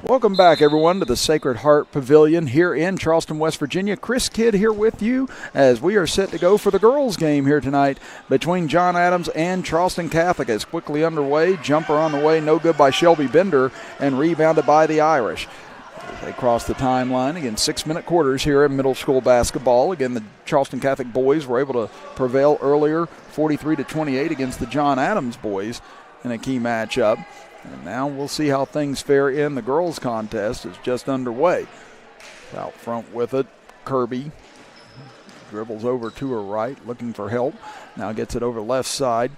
Welcome back, everyone, to the Sacred Heart Pavilion here in Charleston, West Virginia. Chris Kidd here with you as we are set to go for the girls' game here tonight between John Adams and Charleston Catholic. It's quickly underway. Jumper on the way, no good by Shelby Bender, and rebounded by the Irish. They cross the timeline. Again, 6-minute quarters here in middle school basketball. Again, the Charleston Catholic boys were able to prevail earlier, 43-28 against the John Adams boys in a key matchup. And now we'll see how things fare in the girls' contest. It's just underway. Out front with it, Kirby dribbles over to her right, looking for help. Now gets it over left side.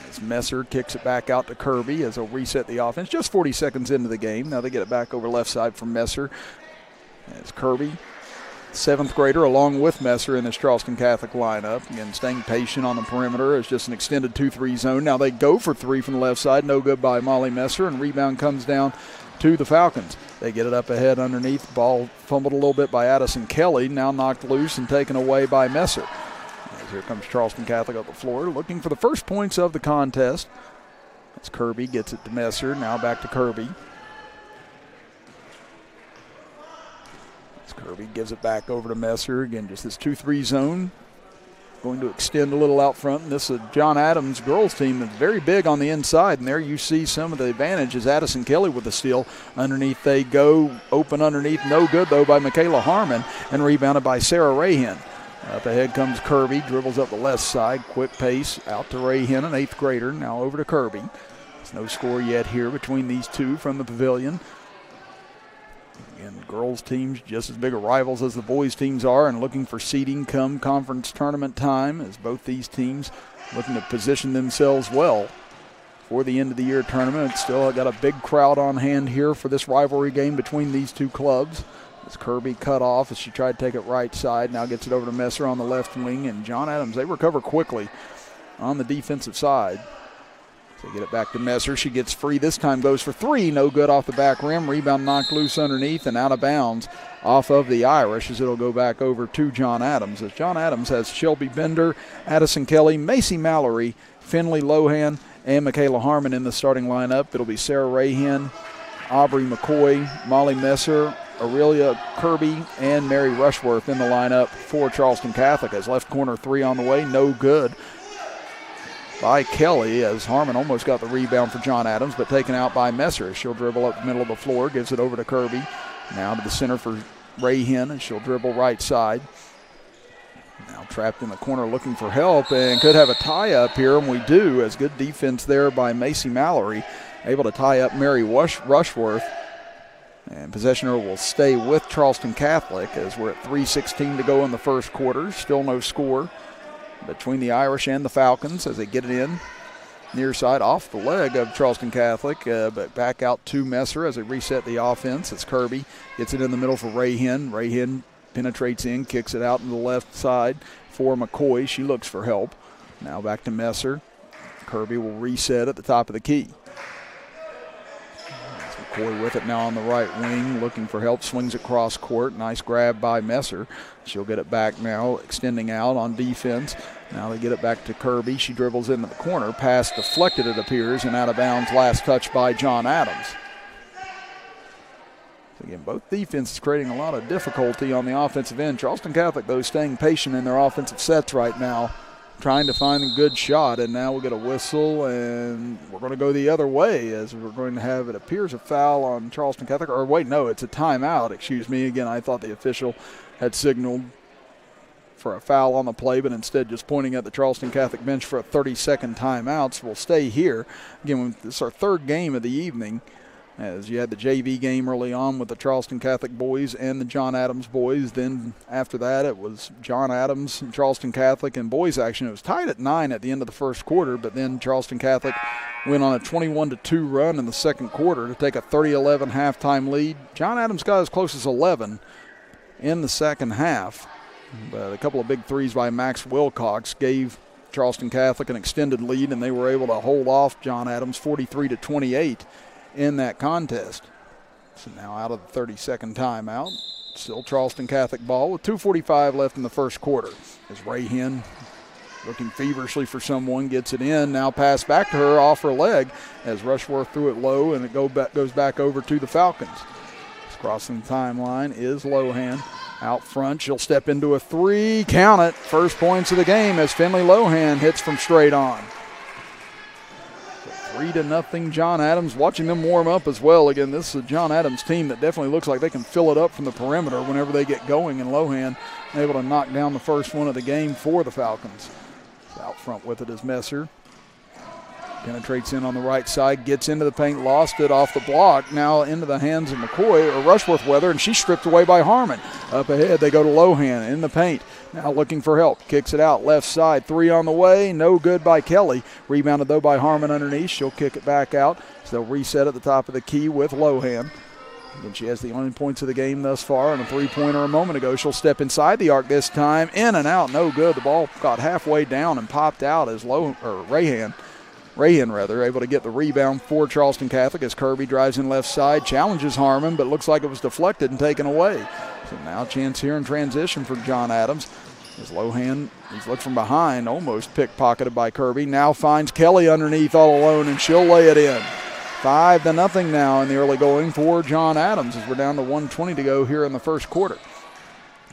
As Messer kicks it back out to Kirby as they'll reset the offense. Just 40 seconds into the game. Now they get it back over left side from Messer. As Kirby, 7th grader, along with Messer in this Charleston Catholic lineup. Again, staying patient on the perimeter. It's just an extended 2-3 zone. Now they go for three from the left side. No good by Molly Messer, and rebound comes down to the Falcons. They get it up ahead underneath. Ball fumbled a little bit by Addison Kelly. Now knocked loose and taken away by Messer. As here comes Charleston Catholic up the floor, looking for the first points of the contest. As Kirby gets it to Messer. Now back to Kirby. Kirby gives it back over to Messer. Again, just this 2-3 zone. Going to extend a little out front. And this is John Adams' girls team that's very big on the inside. And there you see some of the advantages. Addison Kelly with the steal. Underneath they go. Open underneath. No good, though, by Michaela Harmon. And rebounded by Sarah Rahin. Up ahead comes Kirby. Dribbles up the left side. Quick pace out to Rahin, an 8th grader. Now over to Kirby. There's no score yet here between these two from the pavilion. And girls teams just as big a rivals as the boys teams are, and looking for seeding come conference tournament time, as both these teams looking to position themselves well for the end of the year tournament. It's still got a big crowd on hand here for this rivalry game between these two clubs. As Kirby cut off as she tried to take it right side. Now gets it over to Messer on the left wing, and John Adams, they recover quickly on the defensive side. They get it back to Messer. She gets free. This time goes for three. No good off the back rim. Rebound knocked loose underneath and out of bounds off of the Irish as it'll go back over to John Adams. As John Adams has Shelby Bender, Addison Kelly, Macy Mallory, Finley Lohan, and Michaela Harmon in the starting lineup. It'll be Sarah Rahin, Aubrey McCoy, Molly Messer, Aurelia Kirby, and Mary Rushworth in the lineup for Charleston Catholic. As left corner three on the way. No good by Kelly, as Harmon almost got the rebound for John Adams, but taken out by Messer. She'll dribble up the middle of the floor, gives it over to Kirby. Now to the center for Rahin, and she'll dribble right side. Now trapped in the corner looking for help, and could have a tie up here, and we do, as good defense there by Macy Mallory, able to tie up Mary Rushworth. And possession will stay with Charleston Catholic as we're at 3:16 to go in the first quarter. Still no score between the Irish and the Falcons as they get it in near side off the leg of Charleston Catholic, but back out to Messer as they reset the offense. It's Kirby, gets it in the middle for Rahin. Rahin penetrates in, kicks it out to the left side for McCoy. She looks for help. Now back to Messer. Kirby will reset at the top of the key. McCoy with it now on the right wing, looking for help, swings across court. Nice grab by Messer. She'll get it back now, extending out on defense. Now they get it back to Kirby. She dribbles into the corner. Pass deflected, it appears, and out of bounds. Last touch by John Adams. So again, both defenses creating a lot of difficulty on the offensive end. Charleston Catholic, though, staying patient in their offensive sets right now, trying to find a good shot, and now we'll get a whistle, and we're going to go the other way as we're going to have, it appears, a foul on Charleston Catholic. Or wait, no, it's a timeout, excuse me. Again, I thought the official had signaled for a foul on the play, but instead just pointing at the Charleston Catholic bench for a 30-second timeout. So we'll stay here. Again, this is our third game of the evening, as you had the JV game early on with the Charleston Catholic boys and the John Adams boys. Then after that, it was John Adams and Charleston Catholic and boys action. It was tied at 9 at the end of the first quarter, but then Charleston Catholic went on a 21-2 run in the second quarter to take a 30-11 halftime lead. John Adams got as close as 11 in the second half, but a couple of big threes by Max Wilcox gave Charleston Catholic an extended lead, and they were able to hold off John Adams 43-28 in that contest. So now out of the 30-second timeout, still Charleston Catholic ball with 2:45 left in the first quarter. As Rahin looking feverishly for someone, gets it in. Now pass back to her off her leg as Rushworth threw it low, and it goes back over to the Falcons. Crossing the timeline is Lohan. Out front, she'll step into a three. Count it. First points of the game as Finley Lohan hits from straight on. 3-0 John Adams. Watching them warm up as well. Again, this is a John Adams team that definitely looks like they can fill it up from the perimeter whenever they get going, and Lohan able to knock down the first one of the game for the Falcons. Out front with it is Messer. Penetrates in on the right side, gets into the paint, lost it off the block. Now into the hands of McCoy or Rushworth Weather, and she's stripped away by Harmon. Up ahead, they go to Lohan in the paint. Now looking for help, kicks it out left side. Three on the way, no good by Kelly. Rebounded though by Harmon underneath. She'll kick it back out. So they'll reset at the top of the key with Lohan. And she has the only points of the game thus far, and a three-pointer a moment ago. She'll step inside the arc this time, in and out, no good. The ball got halfway down and popped out as Rahan able to get the rebound for Charleston Catholic as Kirby drives in left side, challenges Harmon, but looks like it was deflected and taken away. So now a chance here in transition for John Adams. As Lohan, he's looked from behind, almost pickpocketed by Kirby. Now finds Kelly underneath all alone, and she'll lay it in. 5-0 now in the early going for John Adams as we're down to 1:20 to go here in the first quarter.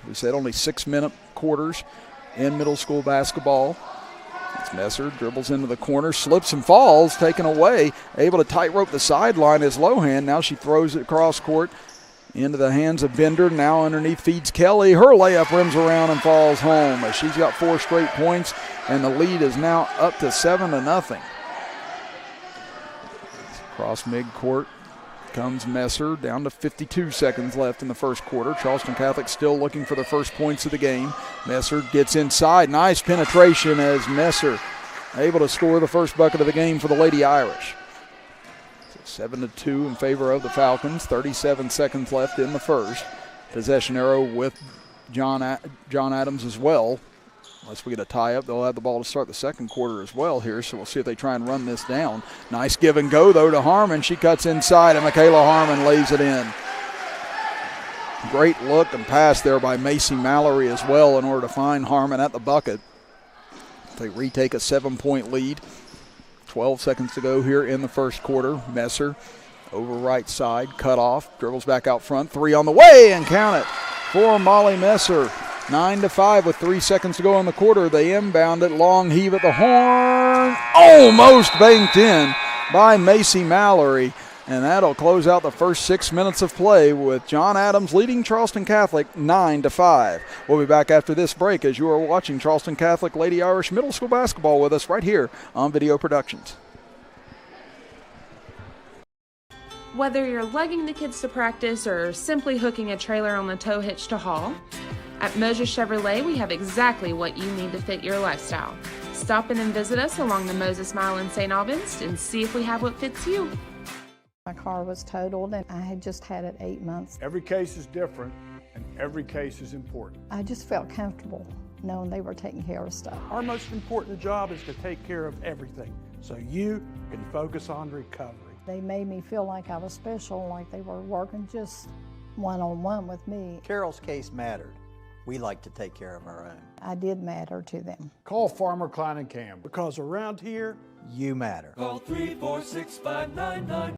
We said only 6-minute quarters in middle school basketball. It's Messer, dribbles into the corner, slips and falls, taken away. Able to tightrope the sideline is Lohan. Now she throws it across court into the hands of Bender. Now underneath feeds Kelly. Her layup rims around and falls home. She's got 4 straight points, and the lead is now up to 7-0. Across midcourt comes Messer, down to 52 seconds left in the first quarter. Charleston Catholic still looking for the first points of the game. Messer gets inside. Nice penetration as Messer able to score the first bucket of the game for the Lady Irish. So 7-2 in favor of the Falcons. 37 seconds left in the first. Possession arrow with John Adams as well. Unless we get a tie-up, they'll have the ball to start the second quarter as well here, so we'll see if they try and run this down. Nice give and go, though, to Harmon. She cuts inside, and Michaela Harmon lays it in. Great look and pass there by Macy Mallory as well in order to find Harmon at the bucket. They retake a 7-point lead. 12 seconds to go here in the first quarter. Messer over right side, cut off, dribbles back out front. Three on the way, and count it for Molly Messer. 9-5 with 3 seconds to go in the quarter. They inbound it, long heave at the horn. Almost banked in by Macy Mallory. And that'll close out the first 6 minutes of play with John Adams leading Charleston Catholic 9-5. We'll be back after this break as you are watching Charleston Catholic Lady Irish Middle School Basketball with us right here on Video Productions. Whether you're lugging the kids to practice or simply hooking a trailer on the tow hitch to haul, at Moses Chevrolet, we have exactly what you need to fit your lifestyle. Stop in and visit us along the Moses Mile in St. Albans and see if we have what fits you. My car was totaled and I had just had it 8 months. Every case is different and every case is important. I just felt comfortable knowing they were taking care of stuff. Our most important job is to take care of everything so you can focus on recovery. They made me feel like I was special, like they were working just one-on-one with me. Carol's case mattered. We like to take care of our own. I did matter to them. Call Farmer Klein and Campbell. Because around here, You matter. Call 346-599.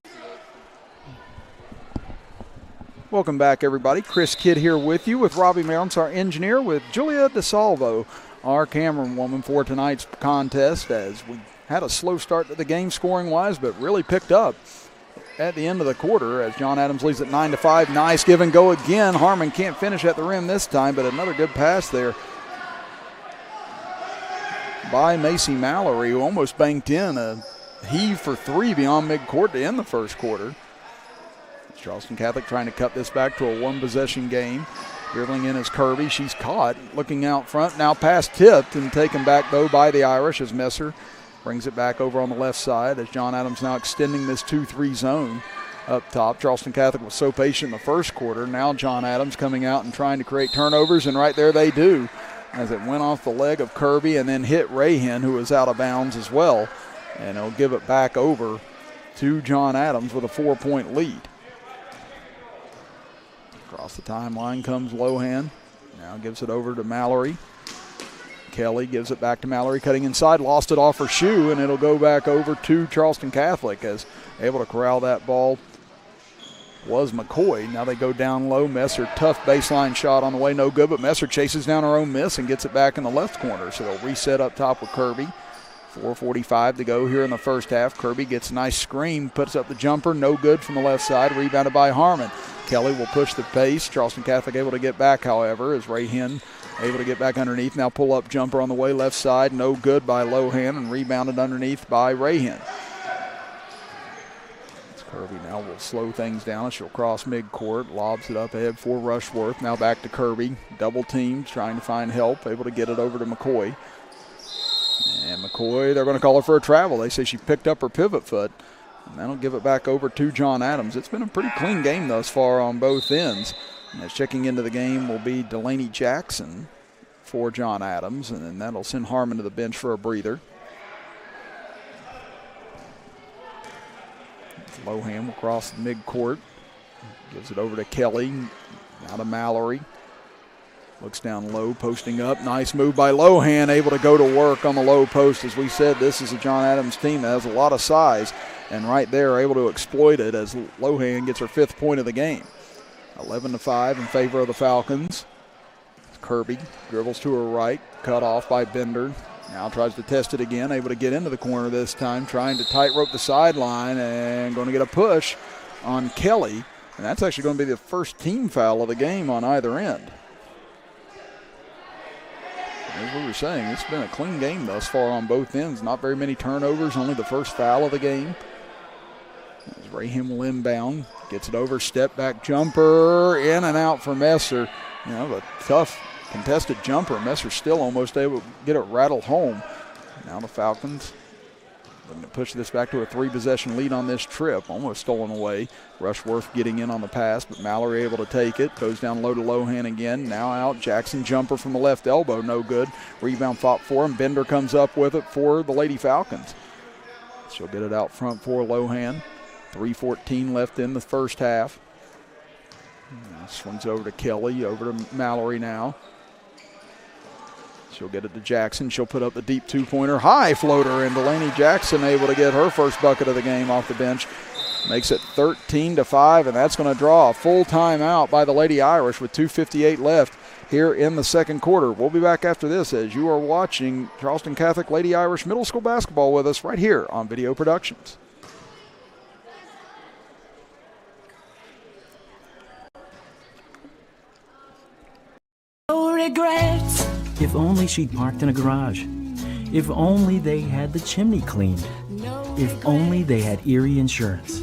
Welcome back, everybody. Chris Kidd here with you with Robbie Mounts, our engineer, with Julia DeSalvo, our camerawoman for tonight's contest, as we had a slow start to the game scoring-wise, but really picked up at the end of the quarter as John Adams leads at 9-5. Nice give and go again. Harmon can't finish at the rim this time, but another good pass there by Macy Mallory, who almost banked in a heave for three beyond midcourt to end the first quarter. Charleston Catholic trying to cut this back to a one-possession game. Dribbling in is Kirby. She's caught, looking out front. Now pass tipped and taken back, though, by the Irish as Messer brings it back over on the left side as John Adams now extending this 2-3 zone up top. Charleston Catholic was so patient in the first quarter. Now John Adams coming out and trying to create turnovers, and right there they do as it went off the leg of Kirby and then hit Rahan, who was out of bounds as well. And he'll give it back over to John Adams with a 4-point lead. Across the timeline comes Lohan. Now gives it over to Mallory. Kelly gives it back to Mallory, cutting inside, lost it off her shoe, and it'll go back over to Charleston Catholic as able to corral that ball was McCoy. Now they go down low. Messer, tough baseline shot on the way, no good, but Messer chases down her own miss and gets it back in the left corner. So they'll reset up top with Kirby. 4:45 to go here in the first half. Kirby gets a nice screen, puts up the jumper, no good from the left side, rebounded by Harmon. Kelly will push the pace. Charleston Catholic able to get back, however, as Rayhen able to get back underneath. Now pull up jumper on the way, left side, no good by Lohan, and rebounded underneath by Rayhen. Kirby now will slow things down as she'll cross midcourt, lobs it up ahead for Rushworth. Now back to Kirby, double team, trying to find help, able to get it over to McCoy. And McCoy, they're going to call her for a travel. They say she picked up her pivot foot, and that'll give it back over to John Adams. It's been a pretty clean game thus far on both ends. And as checking into the game will be Delaney Jackson for John Adams, and then that'll send Harmon to the bench for a breather. Lohan will cross the midcourt, gives it over to Kelly, now to Mallory. Looks down low, posting up. Nice move by Lohan, able to go to work on the low post. As we said, this is a John Adams team that has a lot of size, and right there able to exploit it as Lohan gets her 5th point of the game. 11-5 in favor of the Falcons. Kirby dribbles to her right, cut off by Bender. Now tries to test it again, able to get into the corner this time, trying to tightrope the sideline and going to get a push on Kelly. And that's actually going to be the first team foul of the game on either end. As we were saying, it's been a clean game thus far on both ends. Not very many turnovers, only the first foul of the game. As Rayhem will inbound, gets it over, step back jumper, in and out for Messer. You know, a tough contested jumper. Messer still almost able to get it rattled home. Now the Falcons looking to push this back to a 3-possession lead on this trip. Almost stolen away. Rushworth getting in on the pass, but Mallory able to take it. Goes down low to Lohan again. Now out. Jackson jumper from the left elbow. No good. Rebound fought for him. Bender comes up with it for the Lady Falcons. She'll get it out front for Lohan. 3:14 left in the first half. Swings over to Kelly. Over to Mallory now. She'll get it to Jackson. She'll put up the deep 2-pointer. High floater, and Delaney Jackson able to get her first bucket of the game off the bench. Makes it 13-5, and that's going to draw a full timeout by the Lady Irish with 2:58 left here in the second quarter. We'll be back after this as you are watching Charleston Catholic Lady Irish Middle School basketball with us right here on Video Productions. No regrets. If only she'd parked in a garage. If only they had the chimney cleaned. If only they had Erie Insurance.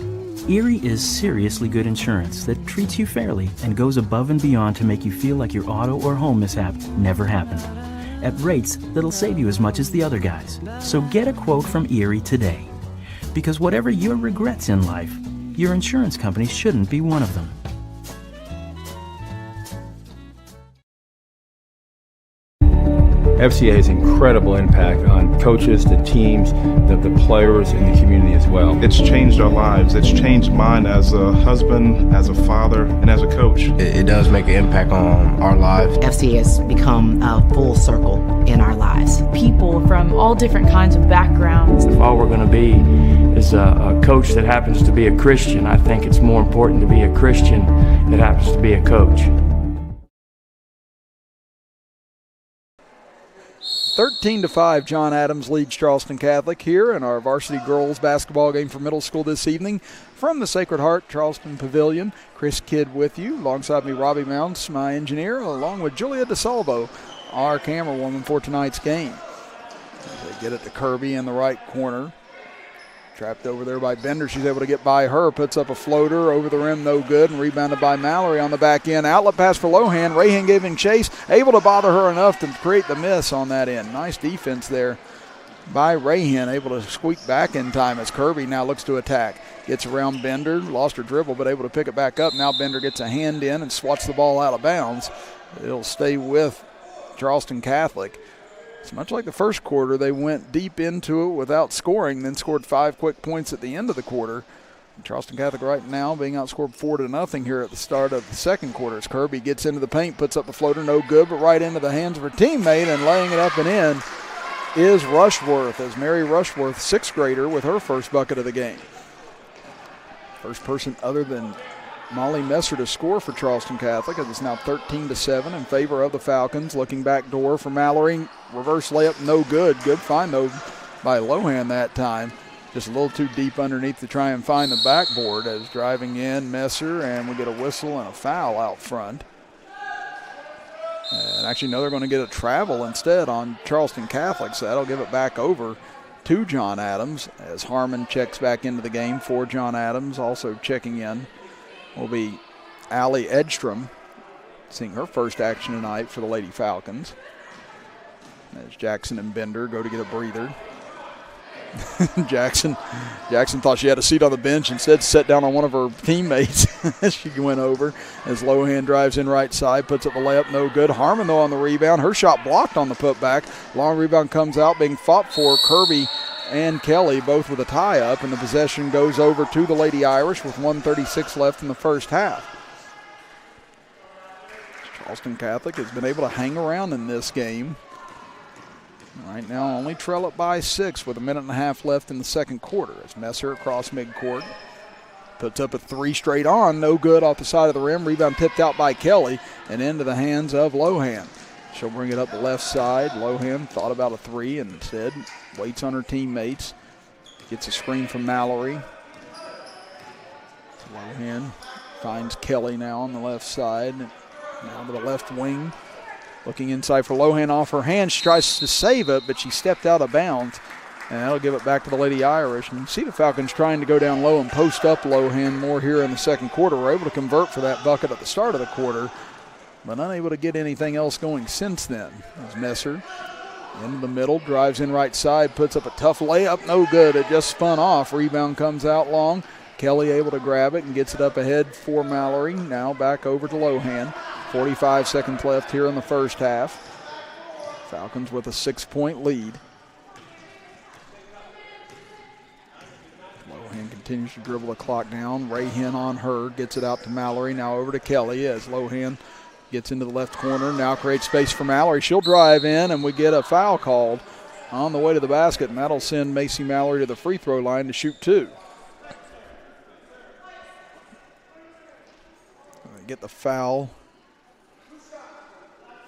Erie is seriously good insurance that treats you fairly and goes above and beyond to make you feel like your auto or home mishap never happened. At rates that'll save you as much as the other guys. So get a quote from Erie today. Because whatever your regrets in life, your insurance company shouldn't be one of them. FCA has incredible impact on coaches, the teams, the players, and the community as well. It's changed our lives. It's changed mine as a husband, as a father, and as a coach. It does make an impact on our lives. FCA has become a full circle in our lives. People from all different kinds of backgrounds. If all we're going to be is a coach that happens to be a Christian, I think it's more important to be a Christian that happens to be a coach. 13-5, John Adams leads Charleston Catholic here in our varsity girls basketball game for middle school this evening from the Sacred Heart Charleston Pavilion. Chris Kidd with you, alongside me Robbie Mounts, my engineer, along with Julia DeSalvo, our camerawoman for tonight's game. They get it to Kirby in the right corner. Trapped over there by Bender. She's able to get by her. Puts up a floater over the rim, no good, and rebounded by Mallory on the back end. Outlet pass for Lohan. Rayhan giving chase. Able to bother her enough to create the miss on that end. Nice defense there by Rayhan. Able to squeak back in time as Kirby now looks to attack. Gets around Bender. Lost her dribble, but able to pick it back up. Now Bender gets a hand in and swats the ball out of bounds. It'll stay with Charleston Catholic. It's much like the first quarter, they went deep into it without scoring, then scored 5 quick points at the end of the quarter. Charleston Catholic right now being outscored 4-0 here at the start of the second quarter. As Kirby gets into the paint, puts up the floater, no good, but right into the hands of her teammate, and laying it up and in is Rushworth, as Mary Rushworth, sixth grader, with her first bucket of the game. First person other than Molly Messer to score for Charleston Catholic, as it's now 13-7 in favor of the Falcons. Looking back door for Mallory, reverse layup, no good. Good find though by Lohan that time. Just a little too deep underneath to try and find the backboard, as driving in Messer, and we get a whistle and a foul out front. And actually, no, they're going to get a travel instead on Charleston Catholic, so that'll give it back over to John Adams, as Harmon checks back into the game for John Adams. Also checking in will be Allie Edstrom, seeing her first action tonight for the Lady Falcons, as Jackson and Bender go to get a breather. Jackson thought she had a seat on the bench, instead sat down on one of her teammates as she went over, as Lohan drives in right side, puts up a layup, no good. Harmon though on the rebound, her shot blocked on the putback. Long rebound comes out, being fought for. Kirby and Kelly both with a tie up, and the possession goes over to the Lady Irish with 1:36 left in the first half. Charleston Catholic has been able to hang around in this game. Right now only trail it by 6 with a minute and a half left in the second quarter, as Messer across midcourt puts up a three straight on, no good off the side of the rim. Rebound tipped out by Kelly and into the hands of Lohan. She'll bring it up the left side. Lohan thought about a three and instead waits on her teammates. Gets a screen from Mallory. Lohan finds Kelly now on the left side. Now to the left wing. Looking inside for Lohan off her hand. She tries to save it, but she stepped out of bounds. And that'll give it back to the Lady Irish. And you see the Falcons trying to go down low and post up Lohan more here in the second quarter. We're able to convert for that bucket at the start of the quarter, but unable to get anything else going since then. As Messer into the middle, drives in right side, puts up a tough layup, no good. It just spun off. Rebound comes out long. Kelly able to grab it and gets it up ahead for Mallory. Now back over to Lohan. 45 seconds left here in the first half. Falcons with a 6-point lead. Lohan continues to dribble the clock down. Rahan on her, gets it out to Mallory. Now over to Kelly as Lohan gets into the left corner. Now creates space for Mallory. She'll drive in, and we get a foul called on the way to the basket, and that'll send Macy Mallory to the free throw line to shoot two. Get the foul.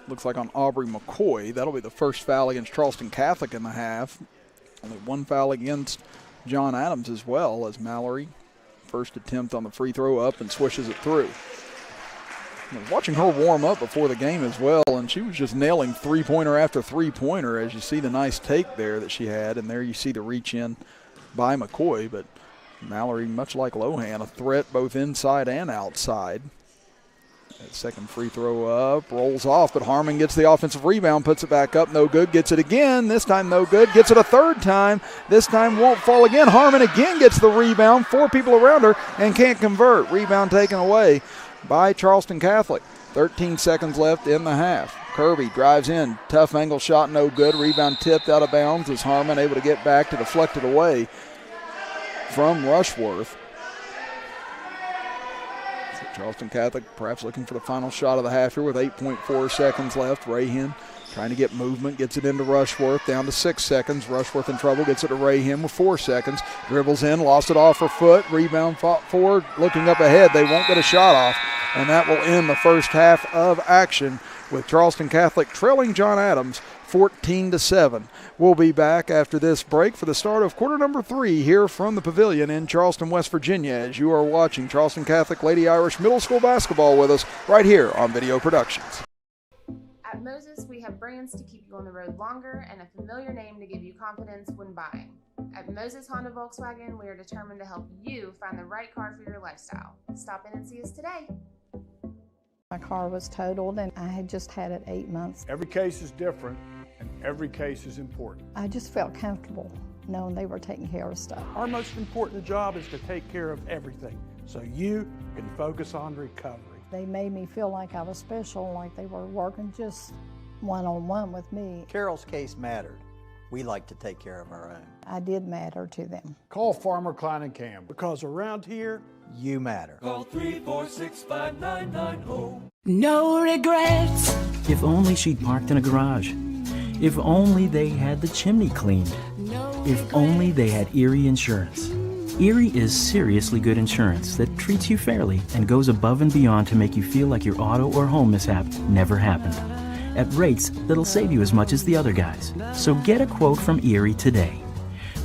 Looks like on Aubrey McCoy. That'll be the first foul against Charleston Catholic in the half. Only one foul against John Adams as well, as Mallory, first attempt on the free throw, up and swishes it through. I was watching her warm up before the game as well, and she was just nailing three-pointer after three-pointer, as you see the nice take there that she had, and there you see the reach in by McCoy. But Mallory, much like Lohan, a threat both inside and outside. That second free throw up, rolls off, but Harmon gets the offensive rebound, puts it back up, no good, gets it again, this time no good, gets it a third time, this time won't fall again. Harmon again gets the rebound, four people around her, and can't convert. Rebound taken away by Charleston Catholic. 13 seconds left in the half. Kirby drives in, tough angle shot, no good, rebound tipped out of bounds as Harmon able to get back to deflect it away from Rushworth. Charleston Catholic perhaps looking for the final shot of the half here with 8.4 seconds left. Rahan trying to get movement, gets it into Rushworth, down to 6 seconds. Rushworth in trouble, gets it to Rahan with 4 seconds. Dribbles in, lost it off her foot. Rebound fought forward, looking up ahead. They won't get a shot off, and that will end the first half of action with Charleston Catholic trailing John Adams 14-7. We'll be back after this break for the start of quarter number 3 here from the Pavilion in Charleston, West Virginia, as you are watching Charleston Catholic Lady Irish Middle School basketball with us right here on Video Productions. At Moses, we have brands to keep you on the road longer and a familiar name to give you confidence when buying. At Moses Honda Volkswagen, we are determined to help you find the right car for your lifestyle. Stop in and see us today. My car was totaled and I had just had it 8 months. Every case is different and every case is important. I just felt comfortable knowing they were taking care of stuff. Our most important job is to take care of everything so you can focus on recovery. They made me feel like I was special, like they were working just one-on-one with me. Carol's case mattered. We like to take care of our own. I did matter to them. Call Farmer Klein and Cam. Because around here, you matter. Call 346-5990. No regrets. If only she'd parked in a garage. If only they had the chimney cleaned. If only they had Erie Insurance. Erie is seriously good insurance that treats you fairly and goes above and beyond to make you feel like your auto or home mishap never happened. At rates that'll save you as much as the other guys. So get a quote from Erie today.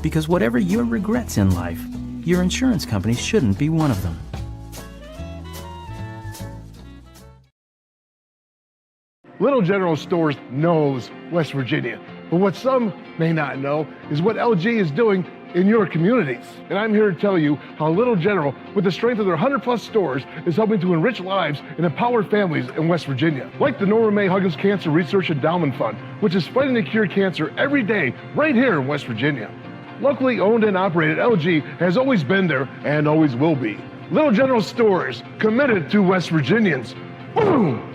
Because whatever your regrets in life, your insurance company shouldn't be one of them. Little General Stores knows West Virginia, but what some may not know is what LG is doing in your communities. And I'm here to tell you how Little General, with the strength of their 100+ stores, is helping to enrich lives and empower families in West Virginia. Like the Norma May Huggins Cancer Research Endowment Fund, which is fighting to cure cancer every day right here in West Virginia. Locally owned and operated, LG has always been there and always will be. Little General Stores, committed to West Virginians. Boom!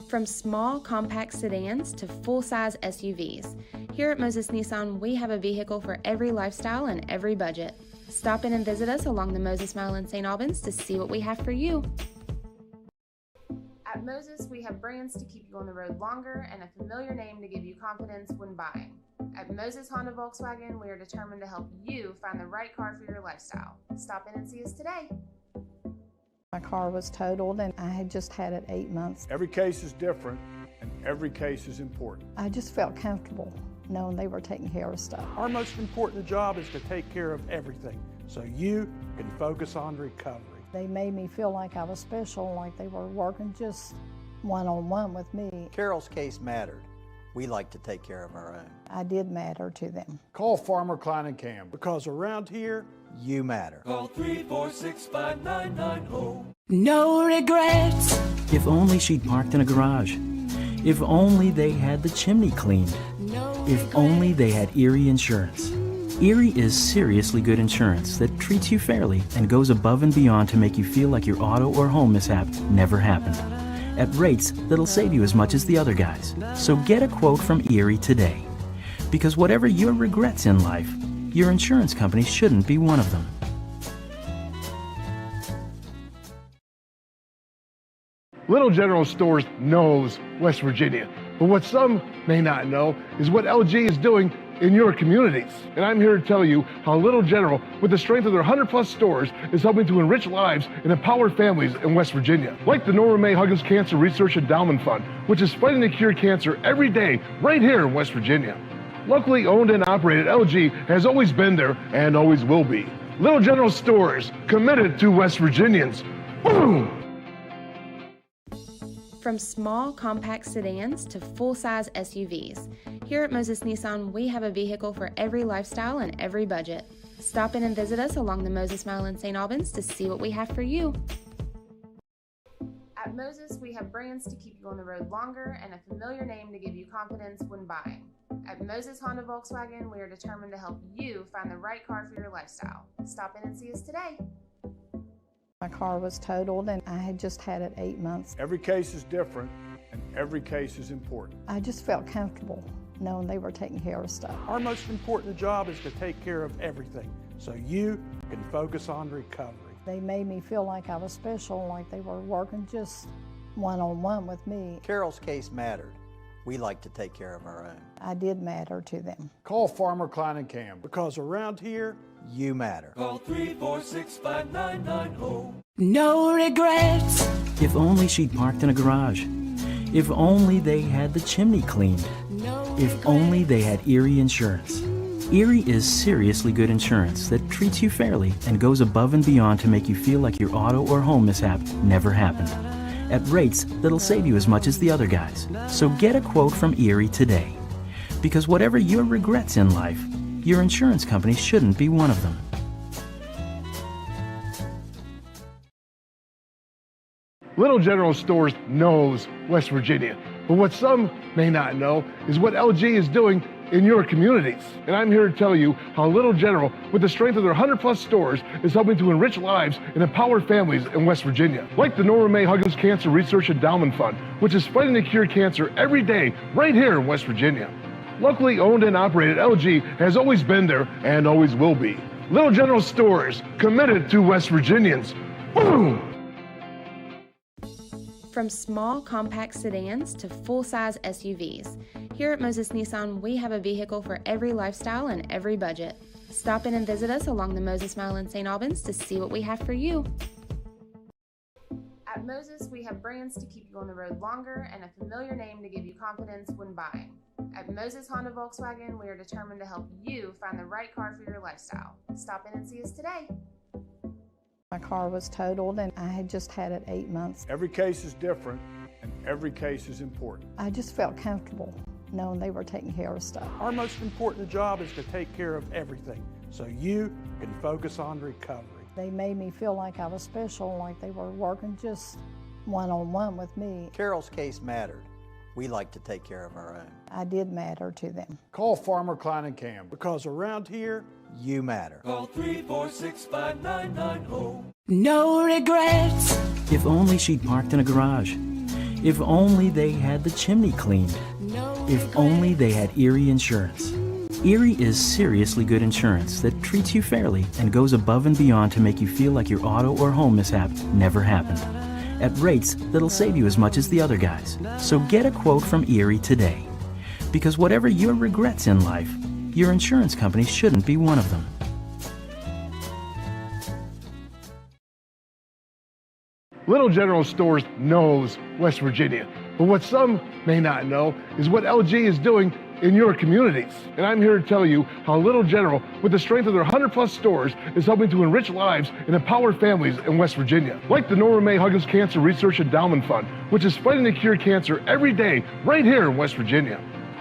From small, compact sedans to full-size SUVs, here at Moses Nissan, we have a vehicle for every lifestyle and every budget. Stop in and visit us along the Moses Mile in St. Albans to see what we have for you. At Moses, we have brands to keep you on the road longer and a familiar name to give you confidence when buying. At Moses Honda Volkswagen, we are determined to help you find the right car for your lifestyle. Stop in and see us today. My car was totaled and I had just had it 8 months. Every case is different and every case is important. I just felt comfortable knowing they were taking care of stuff. our most important job is to take care of everything so you can focus on recovery. They made me feel like I was special, like they were working just one-on-one with me. Carol's case mattered. We like to take care of our own. I did matter to them. Call Farmer Klein and Cam. Because around here, you matter. Call 346-5990. No regrets. If only she'd parked in a garage. If only they had the chimney cleaned. If only they had Erie Insurance. Erie is seriously good insurance that treats you fairly and goes above and beyond to make you feel like your auto or home mishap never happened. At rates that'll save you as much as the other guys. So get a quote from Erie today. Because whatever your regrets in life, your insurance company shouldn't be one of them. Little General Stores knows West Virginia, but what some may not know is what LG is doing in your communities. And I'm here to tell you how Little General, with the strength of their 100+ stores, is helping to enrich lives and empower families in West Virginia. Like the Norma May Huggins Cancer Research Endowment Fund, which is fighting to cure cancer every day right here in West Virginia. Locally owned and operated, LG has always been there and always will be. Little General Stores, committed to West Virginians. Boom! From small, compact sedans to full-size SUVs, here at Moses Nissan, we have a vehicle for every lifestyle and every budget. Stop in and visit us along the Moses Mile in St. Albans to see what we have for you. At Moses, we have brands to keep you on the road longer and a familiar name to give you confidence when buying. At Moses Honda Volkswagen, we are determined to help you find the right car for your lifestyle. Stop in and see us today. My car was totaled and I had just had it 8 months. Every case is different and every case is important. I just felt comfortable knowing they were taking care of stuff. our most important job is to take care of everything so you can focus on recovery. They made me feel like I was special, like they were working just one-on-one with me. Carol's case mattered. We like to take care of our own. I did matter to them. Call Farmer Klein and Cam. Because around here, you matter. Call 346-5990. No regrets. If only she'd parked in a garage. If only they had the chimney cleaned. If only they had Erie Insurance. Erie is seriously good insurance that treats you fairly and goes above and beyond to make you feel like your auto or home mishap never happened. At rates that'll save you as much as the other guys. So get a quote from Erie today. Because whatever your regrets in life, your insurance company shouldn't be one of them. Little General Stores knows West Virginia, but what some may not know is what LG is doing in your communities. And I'm here to tell you how Little General, with the strength of their 100+ stores, is helping to enrich lives and empower families in West Virginia. Like the Norma May Huggins Cancer Research Endowment Fund, which is fighting to cure cancer every day right here in West Virginia. Locally owned and operated, LG has always been there and always will be. Little General Stores, committed to West Virginians. Boom! From small compact sedans to full-size SUVs, here at Moses Nissan, we have a vehicle for every lifestyle and every budget. Stop in and visit us along the Moses Mile in St. Albans to see what we have for you. At Moses, we have brands to keep you on the road longer and a familiar name to give you confidence when buying. At Moses Honda Volkswagen, we are determined to help you find the right car for your lifestyle. Stop in and see us today. My car was totaled and I had just had it 8 months. Every case is different and every case is important. I just felt comfortable knowing they were taking care of stuff. Our most important job is to take care of everything so you can focus on recovery. They made me feel like I was special, like they were working just one-on-one with me. Carol's case mattered. We like to take care of our own. I did matter to them. Call Farmer Klein and Cam. Because around here, you matter. Call 346-5990. No regrets. If only she'd parked in a garage. If only they had the chimney cleaned. If only they had Erie Insurance. Erie is seriously good insurance that treats you fairly and goes above and beyond to make you feel like your auto or home mishap never happened. At rates that'll save you as much as the other guys. So get a quote from Erie today. Because whatever your regrets in life, your insurance company shouldn't be one of them. Little General Stores knows West Virginia, but what some may not know is what LG is doing in your communities. And I'm here to tell you how Little General, with the strength of their 100+ stores, is helping to enrich lives and empower families in West Virginia. Like the Norma May Huggins Cancer Research Endowment Fund, which is fighting to cure cancer every day right here in West Virginia.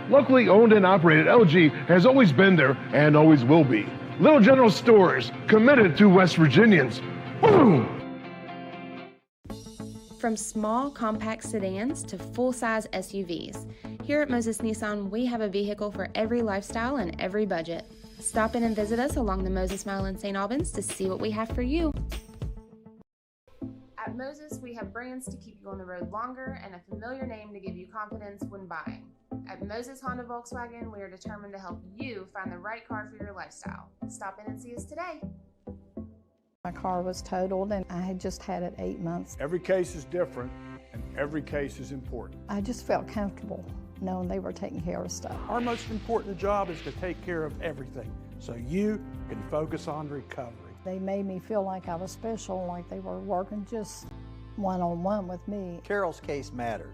Locally owned and operated, LG has always been there and always will be. Little General Stores, committed to West Virginians. Boom! From small compact sedans to full-size SUVs, here at Moses Nissan, we have a vehicle for every lifestyle and every budget. Stop in and visit us along the Moses Mile in St. Albans to see what we have for you. At Moses, we have brands to keep you on the road longer and a familiar name to give you confidence when buying. At Moses Honda Volkswagen, we are determined to help you find the right car for your lifestyle. Stop in and see us today. My car was totaled and I had just had it 8 months. Every case is different and every case is important. I just felt comfortable knowing they were taking care of stuff. our most important job is to take care of everything so you can focus on recovery. They made me feel like I was special, like they were working just one-on-one with me. Carol's case mattered.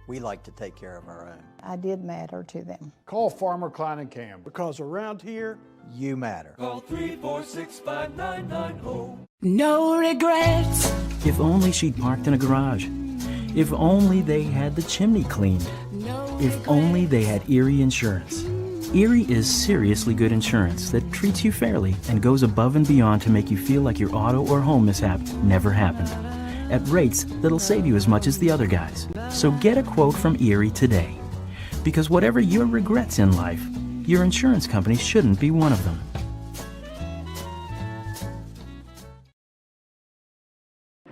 We like to take care of our own. I did matter to them. Call Farmer Klein and Cam. Because around here, you matter. Call 346-5990. No regrets. If only she'd parked in a garage. If only they had the chimney cleaned. If only they had Erie Insurance. Erie is seriously good insurance that treats you fairly and goes above and beyond to make you feel like your auto or home mishap never happened. At rates that'll save you as much as the other guys. So get a quote from Erie today. Because whatever your regrets in life, your insurance company shouldn't be one of them.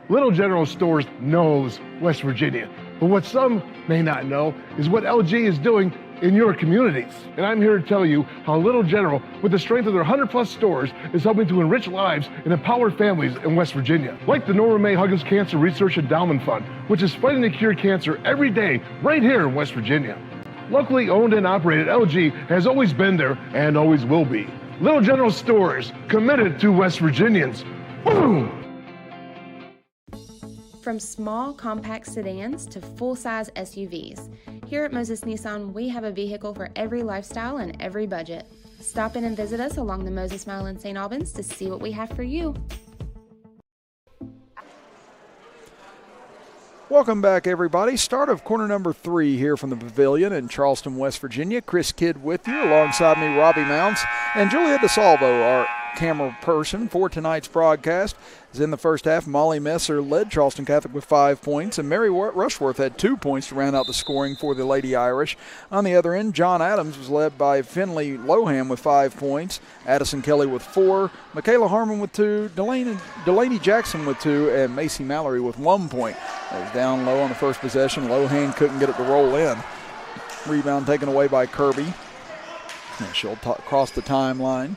Little General Stores knows West Virginia, but what some may not know is what LG is doing in your communities. And I'm here to tell you how Little General, with the strength of their 100+ stores, is helping to enrich lives and empower families in West Virginia. Like the Norma May Huggins Cancer Research Endowment Fund, which is fighting to cure cancer every day right here in West Virginia. Locally owned and operated, LG has always been there and always will be. Little General Stores, committed to West Virginians. Boom! From small compact sedans to full-size SUVs, here at Moses Nissan, we have a vehicle for every lifestyle and every budget. Stop in and visit us along the Moses Mile in St. Albans to see what we have for you. Welcome back, everybody. Start of quarter number 3 here from the Pavilion in Charleston, West Virginia. Chris Kidd with you. Alongside me, Robbie Mounts and Julia DeSalvo, our camera person for tonight's broadcast. As in the first half, Molly Messer led Charleston Catholic with 5 points, and Mary Rushworth had 2 points to round out the scoring for the Lady Irish. On the other end, John Adams was led by Finley Loham with 5 points, Addison Kelly with 4, Michaela Harmon with 2, Delaney Jackson with 2, and Macy Mallory with 1 point. That was down low on the first possession. Lohan couldn't get it to roll in. Rebound taken away by Kirby. And she'll cross the timeline.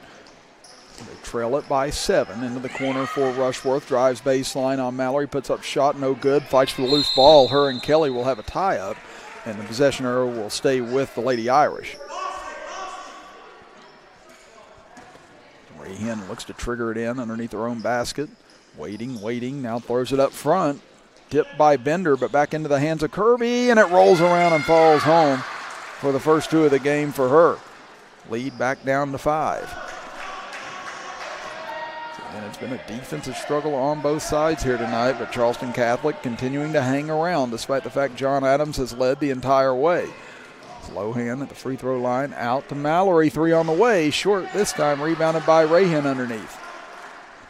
They trail it by 7 into the corner for Rushworth. Drives baseline on Mallory, puts up shot, no good. Fights for the loose ball. Her and Kelly will have a tie-up, and the possession arrow will stay with the Lady Irish. Rahan looks to trigger it in underneath her own basket. Waiting, now throws it up front. Tipped by Bender, but back into the hands of Kirby, and it rolls around and falls home for the first 2 of the game for her. Lead back down to 5. And it's been a defensive struggle on both sides here tonight, but Charleston Catholic continuing to hang around despite the fact John Adams has led the entire way. Lohan at the free throw line, out to Mallory, 3 on the way, short this time, rebounded by Rahan underneath.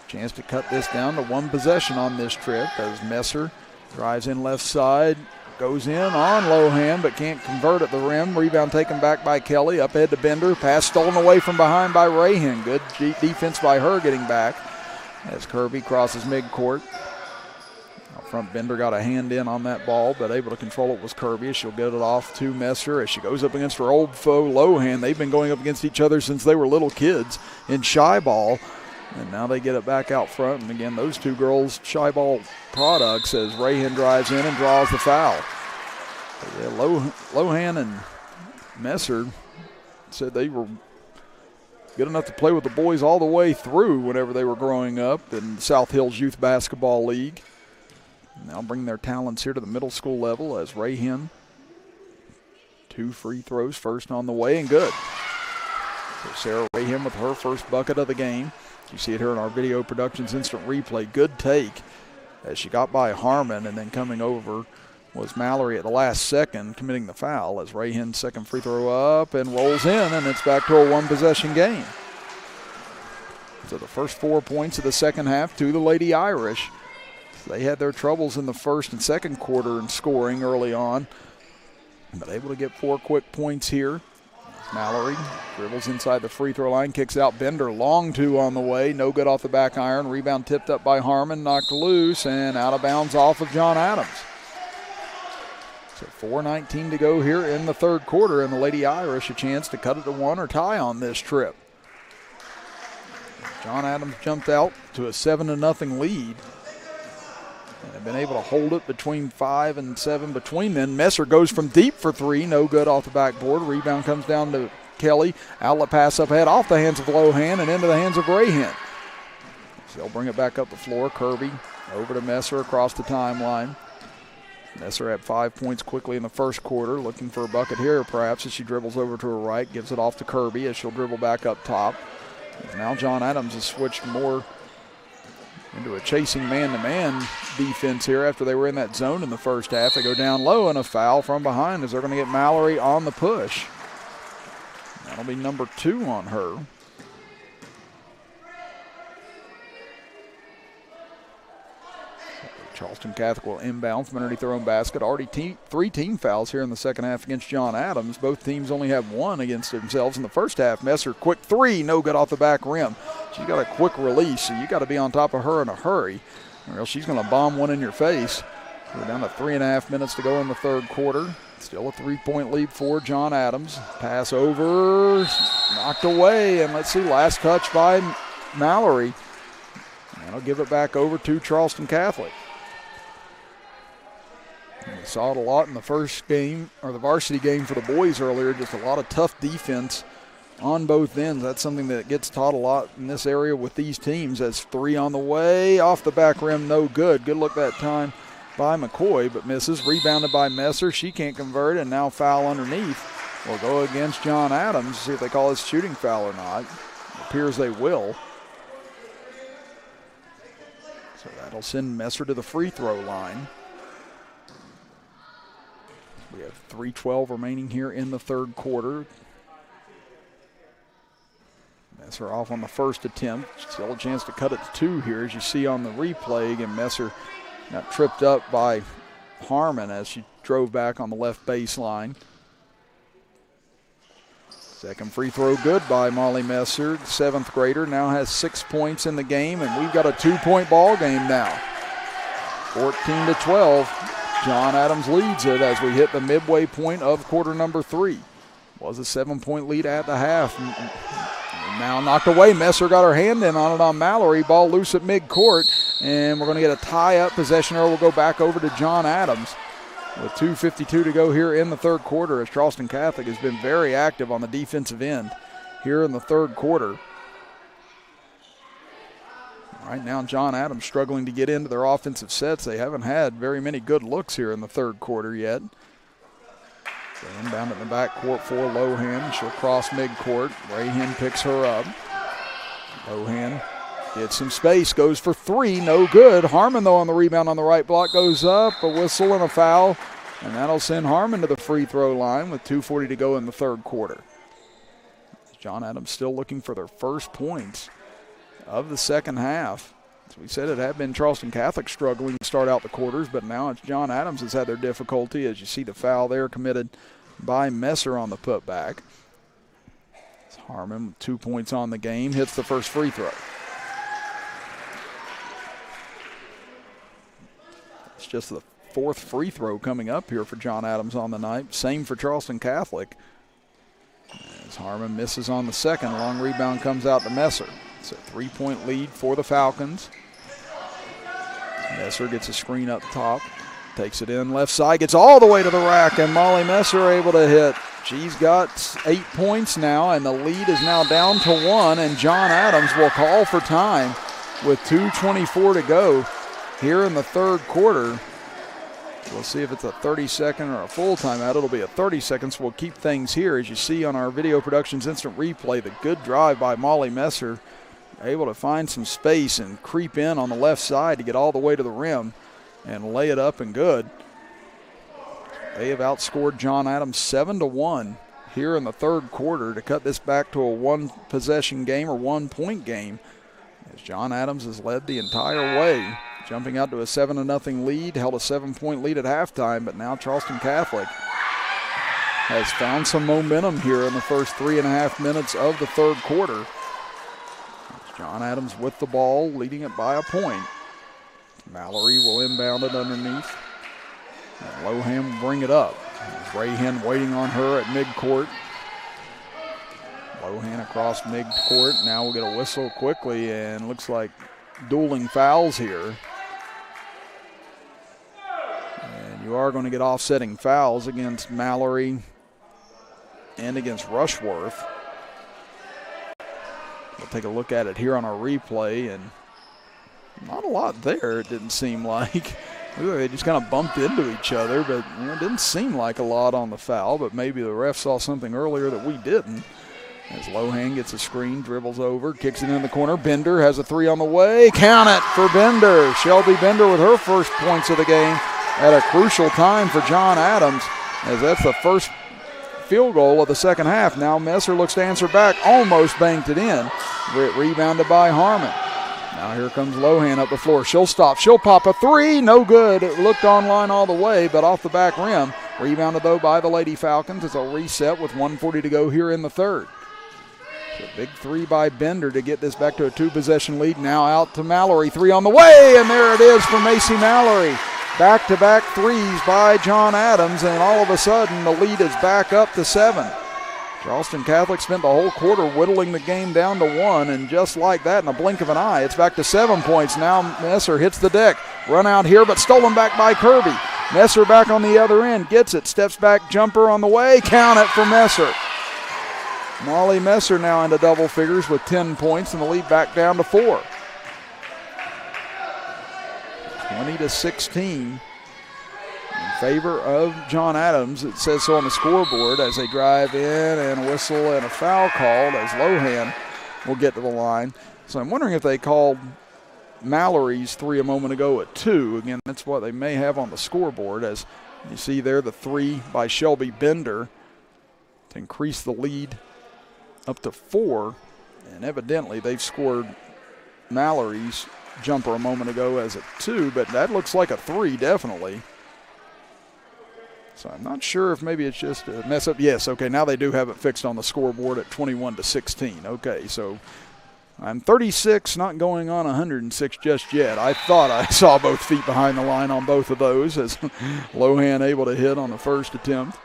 Chance to cut this down to 1 possession on this trip as Messer drives in left side, goes in on Lohan but can't convert at the rim. Rebound taken back by Kelly, up ahead to Bender, pass stolen away from behind by Rahan. Good defense by her getting back as Kirby crosses midcourt. Out front, Bender got a hand in on that ball, but able to control it was Kirby as she'll get it off to Messer as she goes up against her old foe, Lohan. They've been going up against each other since they were little kids in shy ball, and now they get it back out front. And again, those 2 girls, shy ball products, as Rahan drives in and draws the foul. But yeah, Lohan and Messer said they were good enough to play with the boys all the way through whenever they were growing up in the South Hills Youth Basketball League. Now bring their talents here to the middle school level as Rahan, 2 free throws, first on the way and good. So Sarah Rahan with her first bucket of the game. You see it here in our video productions instant replay. Good take as she got by Harmon, and then coming over was Mallory at the last second committing the foul as Rahan's second free throw up and rolls in, and it's back to a 1-possession game. So the first 4 points of the second half to the Lady Irish. They had their troubles in the first and second quarter in scoring early on, but able to get 4 quick points here. Mallory dribbles inside the free throw line, kicks out Bender, long 2 on the way, no good off the back iron. Rebound tipped up by Harmon, knocked loose and out of bounds off of John Adams. So 4:19 to go here in the third quarter, and the Lady Irish a chance to cut it to 1 or tie on this trip. John Adams jumped out to a 7-0 lead. And have been able to hold it between 5 and 7 between them. Messer goes from deep for 3, no good off the backboard. Rebound comes down to Kelly. Outlet pass up ahead off the hands of Lohan and into the hands of Rahan. So they'll bring it back up the floor. Kirby over to Messer across the timeline. Messer had 5 points quickly in the first quarter, looking for a bucket here perhaps as she dribbles over to her right, gives it off to Kirby as she'll dribble back up top. Now John Adams has switched more into a chasing man-to-man defense here after they were in that zone in the first half. They go down low, and a foul from behind as they're going to get Mallory on the push. That'll be number 2 on her. Charleston Catholic will inbound from underneath their own basket. Already 3 team fouls here in the second half against John Adams. Both teams only have 1 against themselves in the first half. Messer, quick 3, no good off the back rim. She's got a quick release, so you got to be on top of her in a hurry, or else she's going to bomb one in your face. We're down to 3.5 minutes to go in the third quarter. Still a 3-point lead for John Adams. Pass over, knocked away, and let's see, last touch by Mallory. That'll give it back over to Charleston Catholic. We saw it a lot in the first game, or the varsity game for the boys earlier, just a lot of tough defense on both ends. That's something that gets taught a lot in this area with these teams. That's 3 on the way, off the back rim, no good. Good look that time by McCoy, but misses. Rebounded by Messer. She can't convert, and now foul underneath. Will go against John Adams. See if they call this shooting foul or not. It appears they will. So that'll send Messer to the free throw line. We have 3:12 remaining here in the third quarter. Messer off on the first attempt. Still a chance to cut it to 2 here, as you see on the replay. Again, Messer got tripped up by Harmon as she drove back on the left baseline. Second free throw good by Molly Messer. 7th grader now has 6 points in the game, and we've got a 2-point ball game now. 14-12. John Adams leads it as we hit the midway point of quarter number 3. Was a 7-point lead at the half. Now knocked away. Messer got her hand in on it on Mallory. Ball loose at midcourt, and we're going to get a tie-up. Possession arrow will go back over to John Adams with 2:52 to go here in the third quarter, as Charleston Catholic has been very active on the defensive end here in the third quarter. Right now, John Adams struggling to get into their offensive sets. They haven't had very many good looks here in the third quarter yet. Inbound in the backcourt for Lohan. She'll cross midcourt. Rahan picks her up. Lohan gets some space, goes for three, no good. Harmon, though, on the rebound on the right block, goes up, a whistle and a foul, and that'll send Harmon to the free throw line with 2:40 to go in the third quarter. John Adams still looking for their first points of the second half. As we said, it had been Charleston Catholic struggling to start out the quarters, but now it's John Adams has had their difficulty, as you see the foul there committed by Messer on the putback. Harmon with 2 points on the game, hits the first free throw. It's just the fourth free throw coming up here for John Adams on the night. Same for Charleston Catholic. As Harmon misses on the second, long rebound comes out to Messer. It's a 3-point lead for the Falcons. Messer gets a screen up top, takes it in left side, gets all the way to the rack, and Molly Messer able to hit. She's got 8 points now, and the lead is now down to 1, and John Adams will call for time with 2:24 to go here in the third quarter. We'll see if it's a 30-second or a full timeout. It'll be a 30 seconds. We'll keep things here. As you see on our video productions instant replay, the good drive by Molly Messer, able to find some space and creep in on the left side to get all the way to the rim and lay it up and good. They have outscored John Adams 7-1 here in the third quarter to cut this back to a one-possession game or 1-point game, as John Adams has led the entire way, jumping out to a 7-0 lead, held a 7-point lead at halftime, but now Charleston Catholic has found some momentum here in the first 3.5 minutes of the third quarter. John Adams with the ball, leading it by a point. Mallory will inbound it underneath. And Lohan will bring it up. Rahan waiting on her at midcourt. Lohan across midcourt. Now we'll get a whistle quickly, and looks like dueling fouls here. And you are going to get offsetting fouls against Mallory and against Rushworth. We'll take a look at it here on our replay, and not a lot there, it didn't seem like. They just kind of bumped into each other, but it didn't seem like a lot on the foul, but maybe the ref saw something earlier that we didn't. As Lohan gets a screen, dribbles over, kicks it in the corner. Bender has a three on the way. Count it for Bender. Shelby Bender with her first points of the game at a crucial time for John Adams, as that's the first field goal of the second half. Now Messer looks to answer back, almost banked it in. Rebounded by Harmon. Now here comes Lohan up the floor. She'll stop. She'll pop a three. No good. It looked online all the way, but off the back rim. Rebounded, though, by the Lady Falcons as they'll reset with 1:40 to go here in the third. So big three by Bender to get this back to a two-possession lead. Now out to Mallory. Three on the way, and there it is for Macy Mallory. Back-to-back threes by John Adams, and all of a sudden the lead is back up to 7. Charleston Catholic spent the whole quarter whittling the game down to 1, and just like that, in a blink of an eye, it's back to 7 points. Now Messer hits the deck. Run out here, but stolen back by Kirby. Messer back on the other end, gets it, steps back, jumper on the way. Count it for Messer. Molly Messer now into double figures with 10 points, and the lead back down to 4. 20-16. In favor of John Adams. It says so on the scoreboard as they drive in, and a whistle and a foul called as Lohan will get to the line. So I'm wondering if they called Mallory's three a moment ago at 2. Again, that's what they may have on the scoreboard, as you see there the three by Shelby Bender to increase the lead up to 4. And evidently they've scored Mallory's jumper a moment ago as a 2, but that looks like a 3 definitely. So I'm not sure if maybe it's just a mess up. Yes, okay, now they do have it fixed on the scoreboard at 21-16. Okay, so I'm 36, not going on 106 just yet. I thought I saw both feet behind the line on both of those, as Lohan able to hit on the first attempt.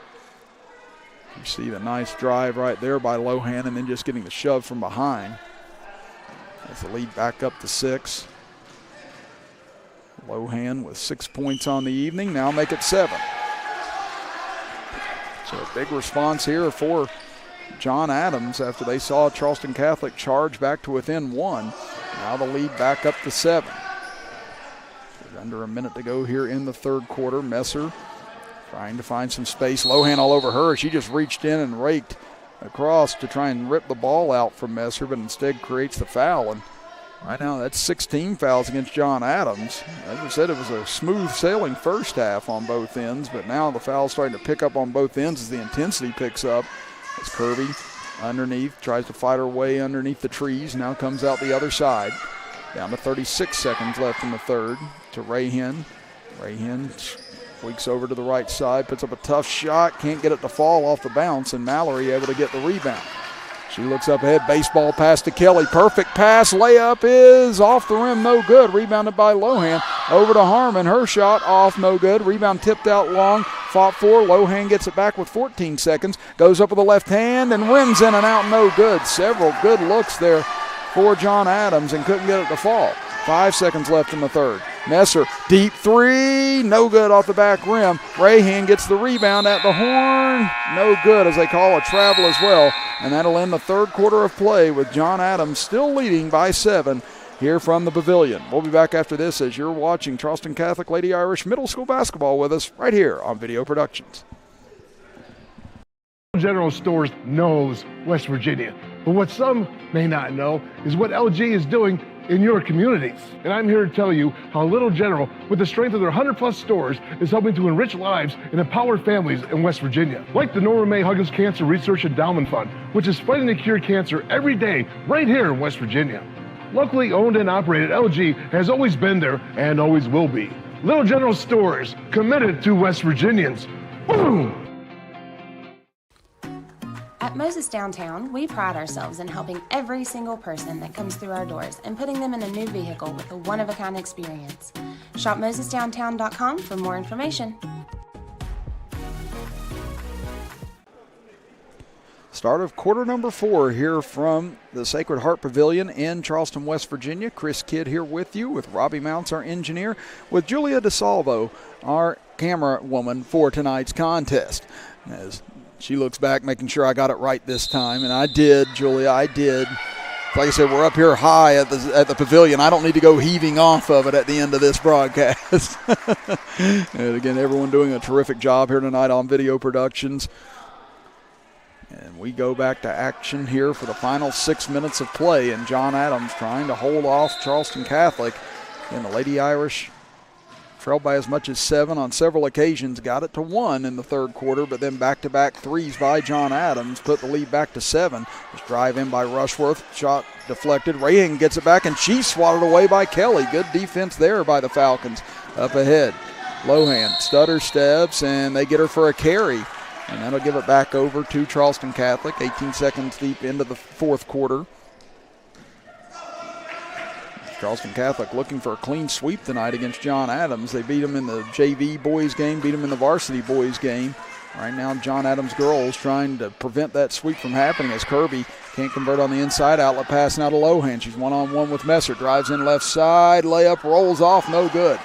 You see the nice drive right there by Lohan, and then just getting the shove from behind. As the lead back up to 6. Lohan with 6 points on the evening, now make it 7. So a big response here for John Adams after they saw Charleston Catholic charge back to within 1. Now the lead back up to 7. With under a minute to go here in the third quarter. Messer trying to find some space. Lohan all over her. She just reached in and raked across to try and rip the ball out from Messer, but instead creates the foul. And right now that's 16 fouls against John Adams. As I said, it was a smooth sailing first half on both ends, but now the foul's starting to pick up on both ends as the intensity picks up. As Kirby underneath tries to fight her way underneath the trees, now comes out the other side. Down to 36 seconds left in the third to Rayhen. Rayhen tweaks over to the right side, puts up a tough shot, can't get it to fall off the bounce, and Mallory able to get the rebound. She looks up ahead, baseball pass to Kelly. Perfect pass, layup is off the rim, no good. Rebounded by Lohan. Over to Harmon, her shot off, no good. Rebound tipped out long, fought for. Lohan gets it back with 14 seconds. Goes up with the left hand and wins in and out, no good. Several good looks there for John Adams and couldn't get it to fall. 5 seconds left in the third. Messer, deep three, no good off the back rim. Rayhan gets the rebound at the horn, no good as they call a travel as well. And that'll end the third quarter of play with John Adams still leading by 7 here from the Pavilion. We'll be back after this as you're watching Charleston Catholic Lady Irish Middle School basketball with us right here on Video Productions. General Stores knows West Virginia, but what some may not know is what LG is doing in your communities. And I'm here to tell you how Little General, with the strength of their 100+ stores, is helping to enrich lives and empower families in West Virginia. Like the Norma May Huggins Cancer Research Endowment Fund, which is fighting to cure cancer every day right here in West Virginia. Locally owned and operated, LG has always been there and always will be. Little General Stores, committed to West Virginians. Boom! At Moses Downtown, we pride ourselves in helping every single person that comes through our doors and putting them in a new vehicle with a one-of-a-kind experience. Shop MosesDowntown.com for more information. Start of quarter number 4 here from the Sacred Heart Pavilion in Charleston, West Virginia. Chris Kidd here with you, with Robbie Mounts, our engineer, with Julia DeSalvo, our camera woman for tonight's contest. As she looks back, making sure I got it right this time, and I did, Julia, I did. Like I said, we're up here high at the pavilion. I don't need to go heaving off of it at the end of this broadcast. And again, everyone doing a terrific job here tonight on Video Productions. And we go back to action here for the final 6 minutes of play, and John Adams trying to hold off Charleston Catholic. And the Lady Irish trailed by as much as 7 on several occasions, got it to 1 in the third quarter, but then back-to-back threes by John Adams put the lead back to 7. Just drive in by Rushworth, shot deflected. Rayhan gets it back, and she's swatted away by Kelly. Good defense there by the Falcons. Up ahead, Lohan stutter steps, and they get her for a carry. And that'll give it back over to Charleston Catholic, 18 seconds deep into the fourth quarter. Charleston Catholic looking for a clean sweep tonight against John Adams. They beat them in the JV boys game, beat them in the varsity boys game. Right now, John Adams girls trying to prevent that sweep from happening as Kirby can't convert on the inside. Outlet pass now to Lohan. She's one-on-one with Messer. Drives in left side. Layup rolls off. No good.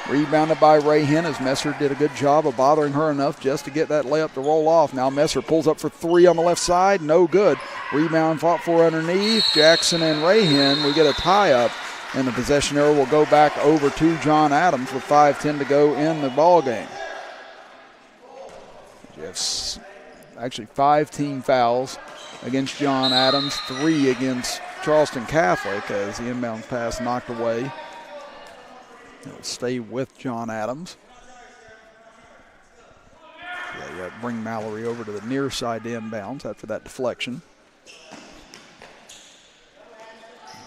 Rebounded by Rayhan as Messer did a good job of bothering her enough just to get that layup to roll off. Now Messer pulls up for 3 on the left side. No good. Rebound fought for underneath. Jackson and Rayhan. We get a tie-up, and the possession error will go back over to John Adams with 5:10 to go in the ball game. You have actually 5 team fouls against John Adams, 3 against Charleston Catholic as the inbound pass knocked away. It'll stay with John Adams. Yeah, you got to bring Mallory over to the near side to inbounds after that deflection.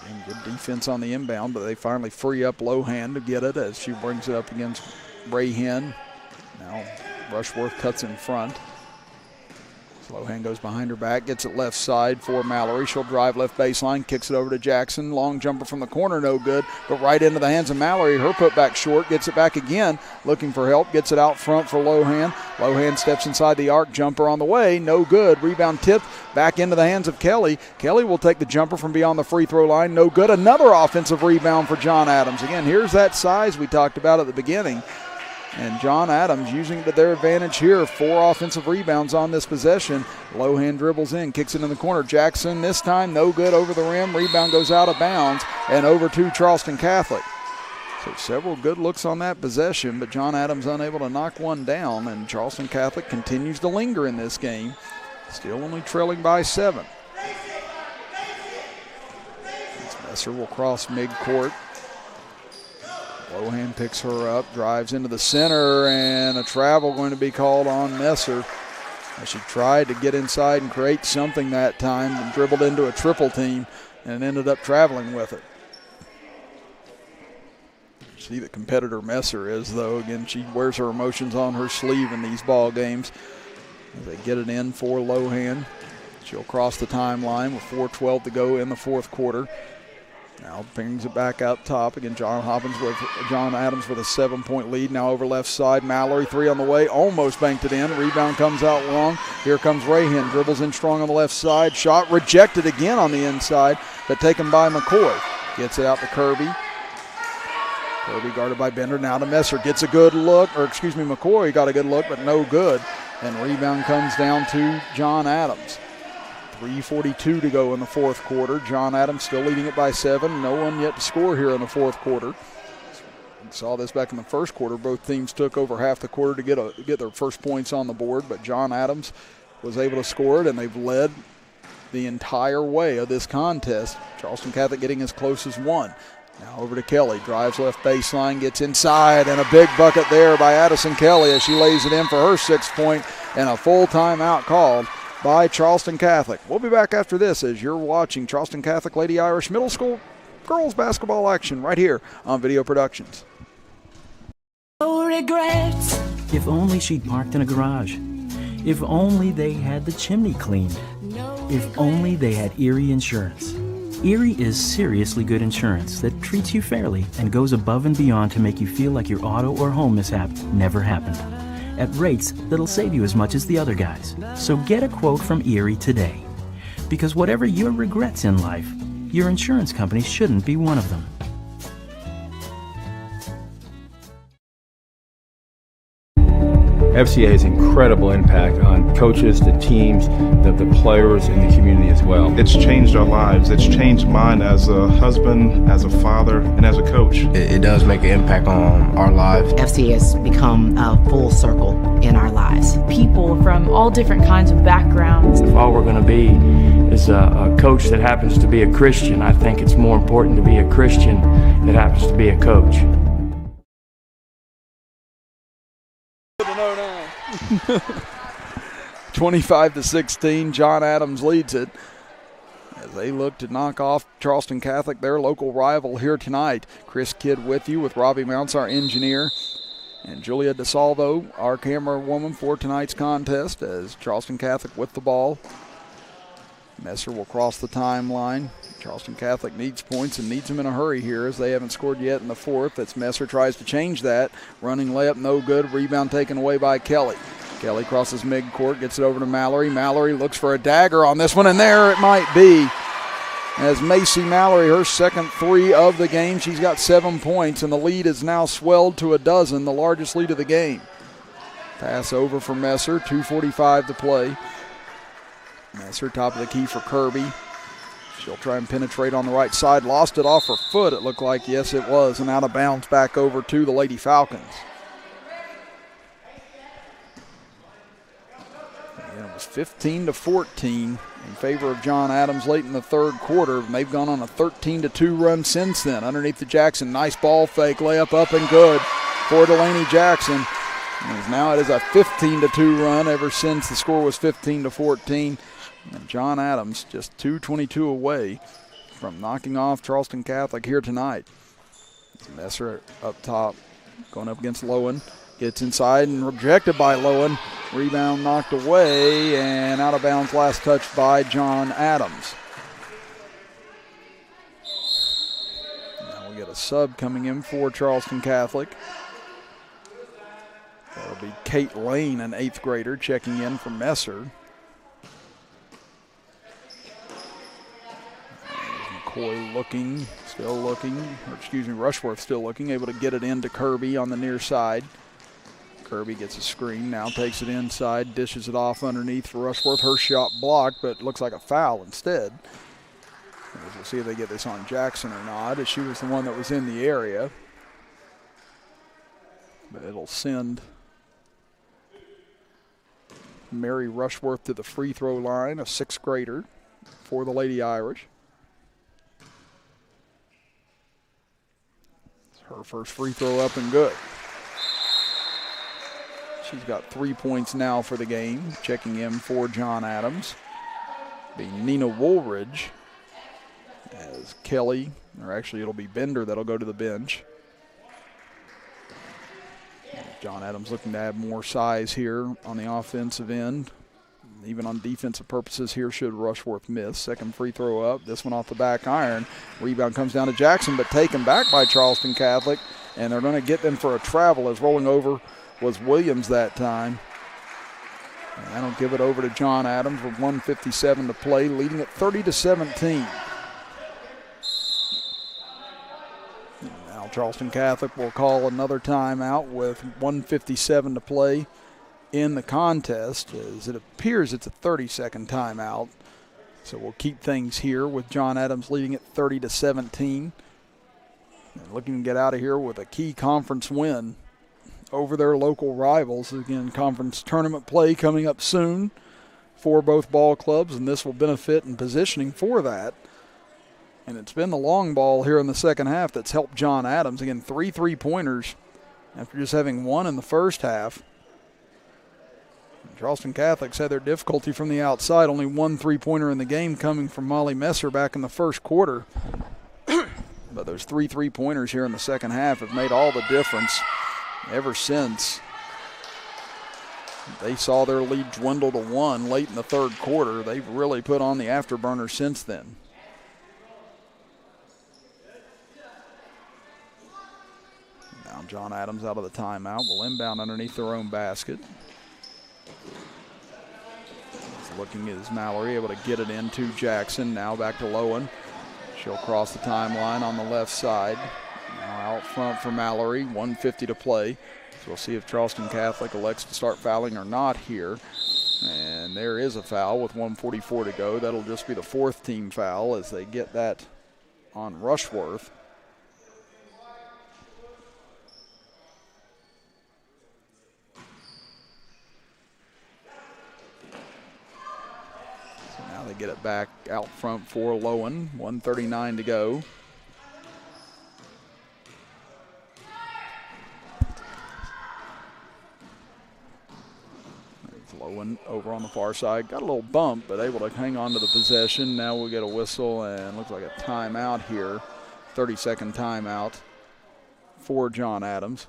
Again, good defense on the inbound, but they finally free up Lohan to get it as she brings it up against Rayhan. Now Rushworth cuts in front. Lohan goes behind her back, gets it left side for Mallory. She'll drive left baseline, kicks it over to Jackson. Long jumper from the corner, no good, but right into the hands of Mallory. Her put back short, gets it back again, looking for help, gets it out front for Lohan. Lohan steps inside the arc, jumper on the way, no good. Rebound tipped back into the hands of Kelly. Kelly will take the jumper from beyond the free throw line, no good. Another offensive rebound for John Adams. Again, here's that size we talked about at the beginning. And John Adams using it to their advantage here. 4 offensive rebounds on this possession. Lohan dribbles in, kicks it in the corner. Jackson this time, no good, over the rim. Rebound goes out of bounds and over to Charleston Catholic. So several good looks on that possession, but John Adams unable to knock one down, and Charleston Catholic continues to linger in this game. Still only trailing by 7. Messer will cross midcourt. Lohan picks her up, drives into the center, and a travel going to be called on Messer. She tried to get inside and create something that time and dribbled into a triple team and ended up traveling with it. See the competitor Messer is, though. Again, she wears her emotions on her sleeve in these ball games. As they get it in for Lohan. She'll cross the timeline with 4:12 to go in the fourth quarter. Now brings it back out top. Again, John Adams with a 7-point lead. Now over left side. Mallory, 3 on the way. Almost banked it in. Rebound comes out long. Here comes Rahan. Dribbles in strong on the left side. Shot rejected again on the inside, but taken by McCoy. Gets it out to Kirby. Kirby guarded by Bender. Now to Messer. Gets a good look. McCoy got a good look, but no good. And rebound comes down to John Adams. 3:42 to go in the fourth quarter. John Adams still leading it by 7. No one yet to score here in the fourth quarter. We saw this back in the first quarter. Both teams took over half the quarter to get their first points on the board, but John Adams was able to score it, and they've led the entire way of this contest. Charleston Catholic getting as close as 1. Now over to Kelly. Drives left baseline, gets inside, and a big bucket there by Addison Kelly as she lays it in for her 6th point, and a full timeout called by Charleston Catholic. We'll be back after this as you're watching Charleston Catholic Lady Irish Middle School girls basketball action right here on Video Productions. No regrets. If only she'd parked in a garage. If only they had the chimney cleaned. If only they had Erie Insurance. Erie is seriously good insurance that treats you fairly and goes above and beyond to make you feel like your auto or home mishap never happened, at rates that'll save you as much as the other guys. So get a quote from Erie today. Because whatever your regrets in life, your insurance company shouldn't be one of them. FCA has incredible impact on coaches, the teams, the players, and the community as well. It's changed our lives. It's changed mine as a husband, as a father, and as a coach. It does make an impact on our lives. FCA has become a full circle in our lives. People from all different kinds of backgrounds. If all we're going to be is a coach that happens to be a Christian, I think it's more important to be a Christian that happens to be a coach. 25-16, John Adams leads it as they look to knock off Charleston Catholic, their local rival here tonight. Chris Kidd with you, with Robbie Mounts, our engineer, and Julia DeSalvo, our camera woman for tonight's contest, as Charleston Catholic with the ball. Messer will cross the timeline. Charleston Catholic needs points and needs them in a hurry here as they haven't scored yet in the fourth. That's Messer tries to change that. Running layup, no good. Rebound taken away by Kelly. Kelly crosses midcourt, gets it over to Mallory. Mallory looks for a dagger on this one, and there it might be. As Macy Mallory, her second 3 of the game, she's got 7 points, and the lead is now swelled to 12, the largest lead of the game. Pass over for Messer, 2:45 to play. Messer top of the key for Kirby. She'll try and penetrate on the right side. Lost it off her foot, it looked like. Yes, it was. And out of bounds back over to the Lady Falcons. And it was 15-14 in favor of John Adams late in the third quarter. And they've gone on a 13-2 run since then. Underneath the Jackson, nice ball fake. Layup up and good for Delaney Jackson. And now it is a 15-2 run ever since the score was 15-14. And John Adams just 2:22 away from knocking off Charleston Catholic here tonight. Messer up top, going up against Lowen. Gets inside and rejected by Lowen. Rebound knocked away and out of bounds. Last touch by John Adams. Now we get a sub coming in for Charleston Catholic. That'll be Kate Lane, an 8th grader, checking in for Messer. McCoy looking, still looking, or excuse me, Rushworth still looking, able to get it into Kirby on the near side. Kirby gets a screen, now takes it inside, dishes it off underneath for Rushworth. Her shot blocked, but looks like a foul instead. We'll see if they get this on Jackson or not, as she was the one that was in the area. But it'll send Mary Rushworth to the free throw line, a 6th grader for the Lady Irish. It's her first free throw up and good. She's got 3 points now for the game. Checking in for John Adams be Nina Woolridge, as Kelly, or actually it'll be Bender that'll go to the bench. John Adams looking to add more size here on the offensive end. Even on defensive purposes here should Rushworth miss. Second free throw up, this one off the back iron. Rebound comes down to Jackson, but taken back by Charleston Catholic, and they're going to get them for a travel, as rolling over was Williams that time. And that'll give it over to John Adams with 1:57 to play, leading at 30-17. Now Charleston Catholic will call another timeout with 1:57 to play in the contest, as it appears it's a 30-second timeout. So we'll keep things here with John Adams leading at 30-17. And looking to get out of here with a key conference win over their local rivals. Again, conference tournament play coming up soon for both ball clubs, and this will benefit in positioning for that. And it's been the long ball here in the second half that's helped John Adams. Again, 3 3-pointers after just having 1 in the first half. Charleston Catholics had their difficulty from the outside. Only 1 3-pointer in the game coming from Molly Messer back in the first quarter. But those 3 3-pointers here in the second half have made all the difference ever since they saw their lead dwindle to 1 late in the third quarter. They've really put on the afterburner since then. Now John Adams out of the timeout will inbound underneath their own basket. Looking as Mallory able to get it into Jackson. Now back to Lowen. She'll cross the timeline on the left side. Now out front for Mallory, 1:50 to play. So we'll see if Charleston Catholic elects to start fouling or not here. And there is a foul with 1:44 to go. That'll just be the 4th team foul as they get that on Rushworth. They get it back out front for Lowen. 1:39 to go. There's Lowen over on the far side. Got a little bump, but able to hang on to the possession. Now we'll get a whistle and looks like a timeout here. 30-second timeout for John Adams.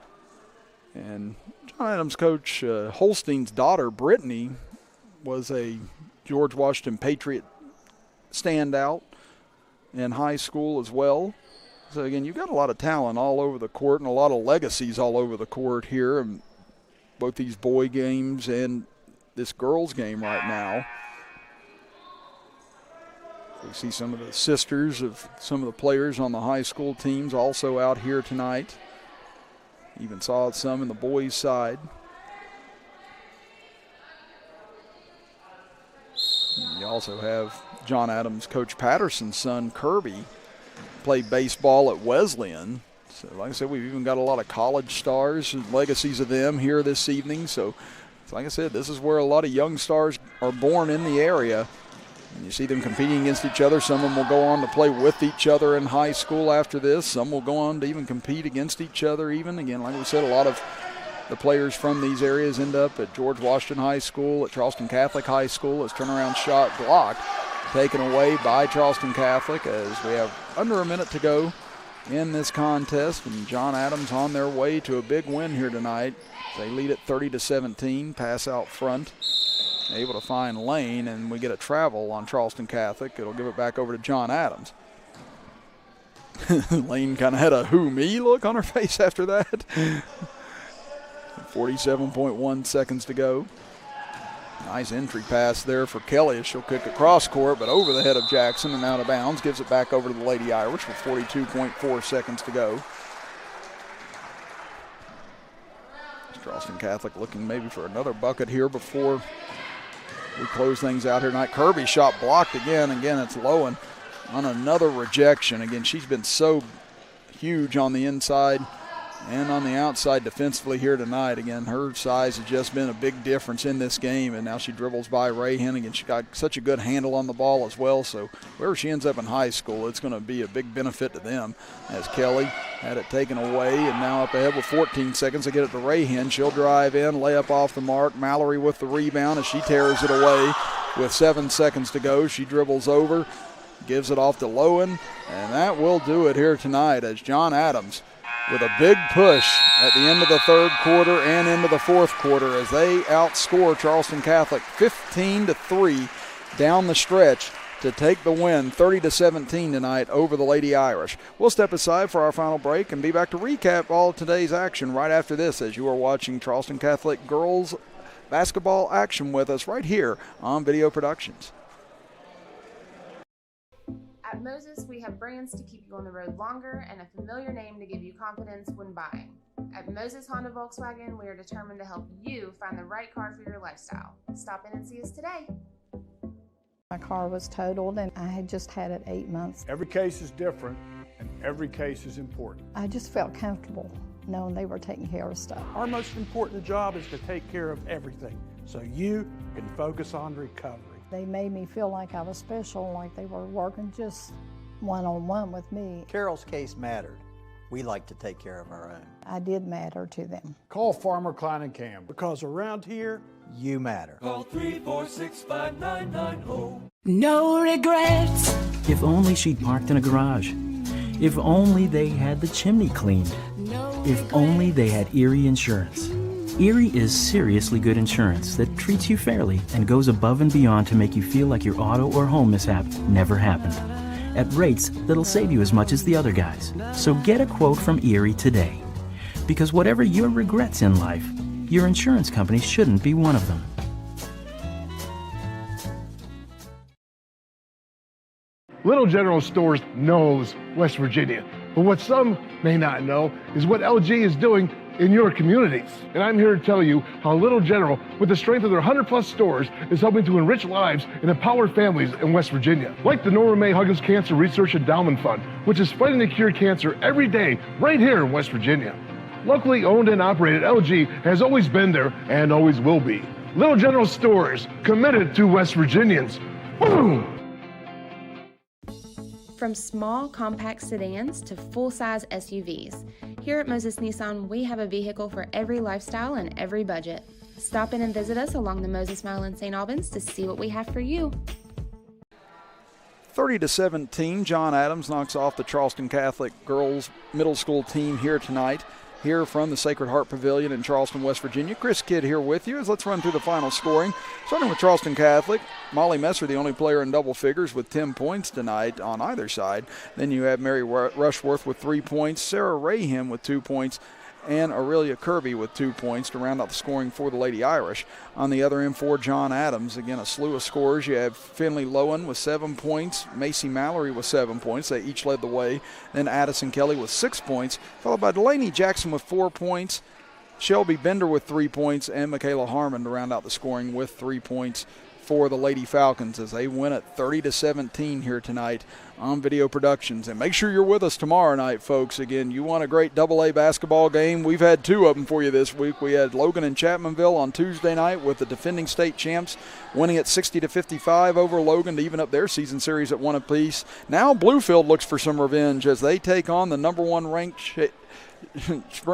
And John Adams' coach Holstein's daughter, Brittany, was a George Washington Patriot standout in high school as well. So again, you've got a lot of talent all over the court and a lot of legacies all over the court here in both these boy games and this girls game right now. We see some of the sisters of some of the players on the high school teams also out here tonight. Even saw some in the boys' side. You also have John Adams' Coach Patterson's son, Kirby, played baseball at Wesleyan. So like I said, we've even got a lot of college stars and legacies of them here this evening. So like I said, this is where a lot of young stars are born in the area. And you see them competing against each other. Some of them will go on to play with each other in high school after this. Some will go on to even compete against each other even. Again, like we said, a lot of the players from these areas end up at George Washington High School, at Charleston Catholic High School, as turnaround shot blocked, taken away by Charleston Catholic as we have under a minute to go in this contest, and John Adams on their way to a big win here tonight. They lead at 30-17, pass out front, able to find Lane, and we get a travel on Charleston Catholic. It'll give it back over to John Adams. Lane kind of had a who me look on her face after that. 47.1 seconds to go. Nice entry pass there for Kelly as she'll kick across court, but over the head of Jackson and out of bounds. Gives it back over to the Lady Irish with 42.4 seconds to go. Charleston Catholic looking maybe for another bucket here before we close things out here tonight. Kirby's shot blocked again. Again, it's Lowen on another rejection. Again, she's been so huge on the inside and on the outside defensively here tonight. Again, her size has just been a big difference in this game, and now she dribbles by Rahan. Again, she got such a good handle on the ball as well, so wherever she ends up in high school, it's going to be a big benefit to them. As Kelly had it taken away, and now up ahead with 14 seconds to get it to Rahan. She'll drive in, lay up off the mark. Mallory with the rebound as she tears it away with 7 seconds to go. She dribbles over, gives it off to Lowen, and that will do it here tonight as John Adams with a big push at the end of the third quarter and into the fourth quarter as they outscore Charleston Catholic 15-3 down the stretch to take the win 30-17 tonight over the Lady Irish. We'll step aside for our final break and be back to recap all of today's action right after this as you are watching Charleston Catholic girls basketball action with us right here on Video Productions. At Moses, we have brands to keep you on the road longer and a familiar name to give you confidence when buying. At Moses Honda Volkswagen, we are determined to help you find the right car for your lifestyle. Stop in and see us today. My car was totaled and I had just had it 8 months. Every case is different and every case is important. I just felt comfortable knowing they were taking care of stuff. Our most important job is to take care of everything so you can focus on recovery. They made me feel like I was special, like they were working just one-on-one with me. Carol's case mattered. We like to take care of our own. I did matter to them. Call Farmer Klein and Cam. Because around here, you matter. Call 346-5990. No regrets. If only she'd parked in a garage. If only they had the chimney cleaned. If only they had Erie Insurance. Erie is seriously good insurance that treats you fairly and goes above and beyond to make you feel like your auto or home mishap never happened. At rates that'll save you as much as the other guys. So get a quote from Erie today. Because whatever your regrets in life, your insurance company shouldn't be one of them. Little General Stores knows West Virginia, but what some may not know is what LG is doing in your communities. And I'm here to tell you how Little General, with the strength of their 100+ stores, is helping to enrich lives and empower families in West Virginia. Like the Norma May Huggins Cancer Research Endowment Fund, which is fighting to cure cancer every day right here in West Virginia. Locally owned and operated, LG has always been there and always will be. Little General Stores, committed to West Virginians. Boom! From small, compact sedans to full-size SUVs, here at Moses Nissan, we have a vehicle for every lifestyle and every budget. Stop in and visit us along the Moses Mile in St. Albans to see what we have for you. 30-17, John Adams knocks off the Charleston Catholic girls middle school team here tonight. Here from the Sacred Heart Pavilion in Charleston, West Virginia. Chris Kidd here with you as let's run through the final scoring. Starting with Charleston Catholic, Molly Messer, the only player in double figures with 10 points tonight on either side. Then you have Mary Rushworth with 3 points, Sarah Raham with 2 points, and Aurelia Kirby with 2 points to round out the scoring for the Lady Irish. On the other end for John Adams, again, a slew of scores. You have Finley Lowen with 7 points, Macy Mallory with 7 points. They each led the way. Then Addison Kelly with 6 points, followed by Delaney Jackson with 4 points, Shelby Bender with 3 points, and Michaela Harmon to round out the scoring with 3 points for the Lady Falcons as they win at 30-17 here tonight on Video Productions. And make sure you're with us tomorrow night, folks. Again, you want a great AA basketball game. We've had 2 of them for you this week. We had Logan and Chapmanville on Tuesday night with the defending state champs winning at 60-55 over Logan to even up their season series at 1 apiece. Now Bluefield looks for some revenge as they take on the number 1 ranked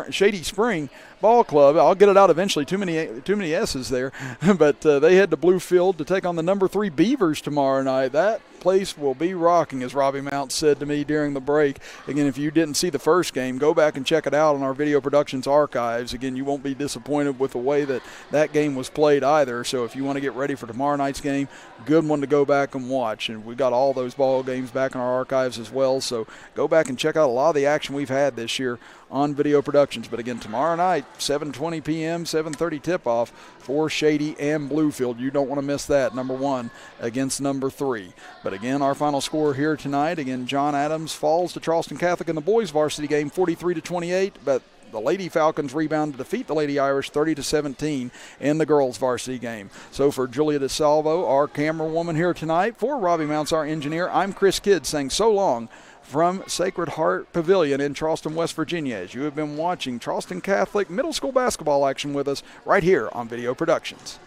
Shady Spring Ball Club. I'll get it out eventually. Too many S's there. But they head to Bluefield to take on the number 3 Beavers tomorrow night. That place will be rocking as as Robbie Mount said to me during the break. Again, if you didn't see the first game, go back and check it out on our Video Productions archives. Again, you won't be disappointed with the way that game was played either. So if you want to get ready for tomorrow night's game, good one to go back and watch. And we got all those ball games back in our archives as well. So go back and check out a lot of the action we've had this year on Video Productions. But again, tomorrow night, 7:20 p.m., 7:30 tip-off for Shady and Bluefield. You don't want to miss that, number 1 against number 3. But again, our final score here tonight, again, John Adams falls to Charleston Catholic in the boys varsity game 43-28, but the Lady Falcons rebound to defeat the Lady Irish 30-17 in the girls varsity game. So for Julia DeSalvo, our camera woman here tonight, for Robbie Mounts, our engineer, I'm Chris Kidd saying so long from Sacred Heart Pavilion in Charleston, West Virginia, as you have been watching Charleston Catholic middle school basketball action with us right here on Video Productions.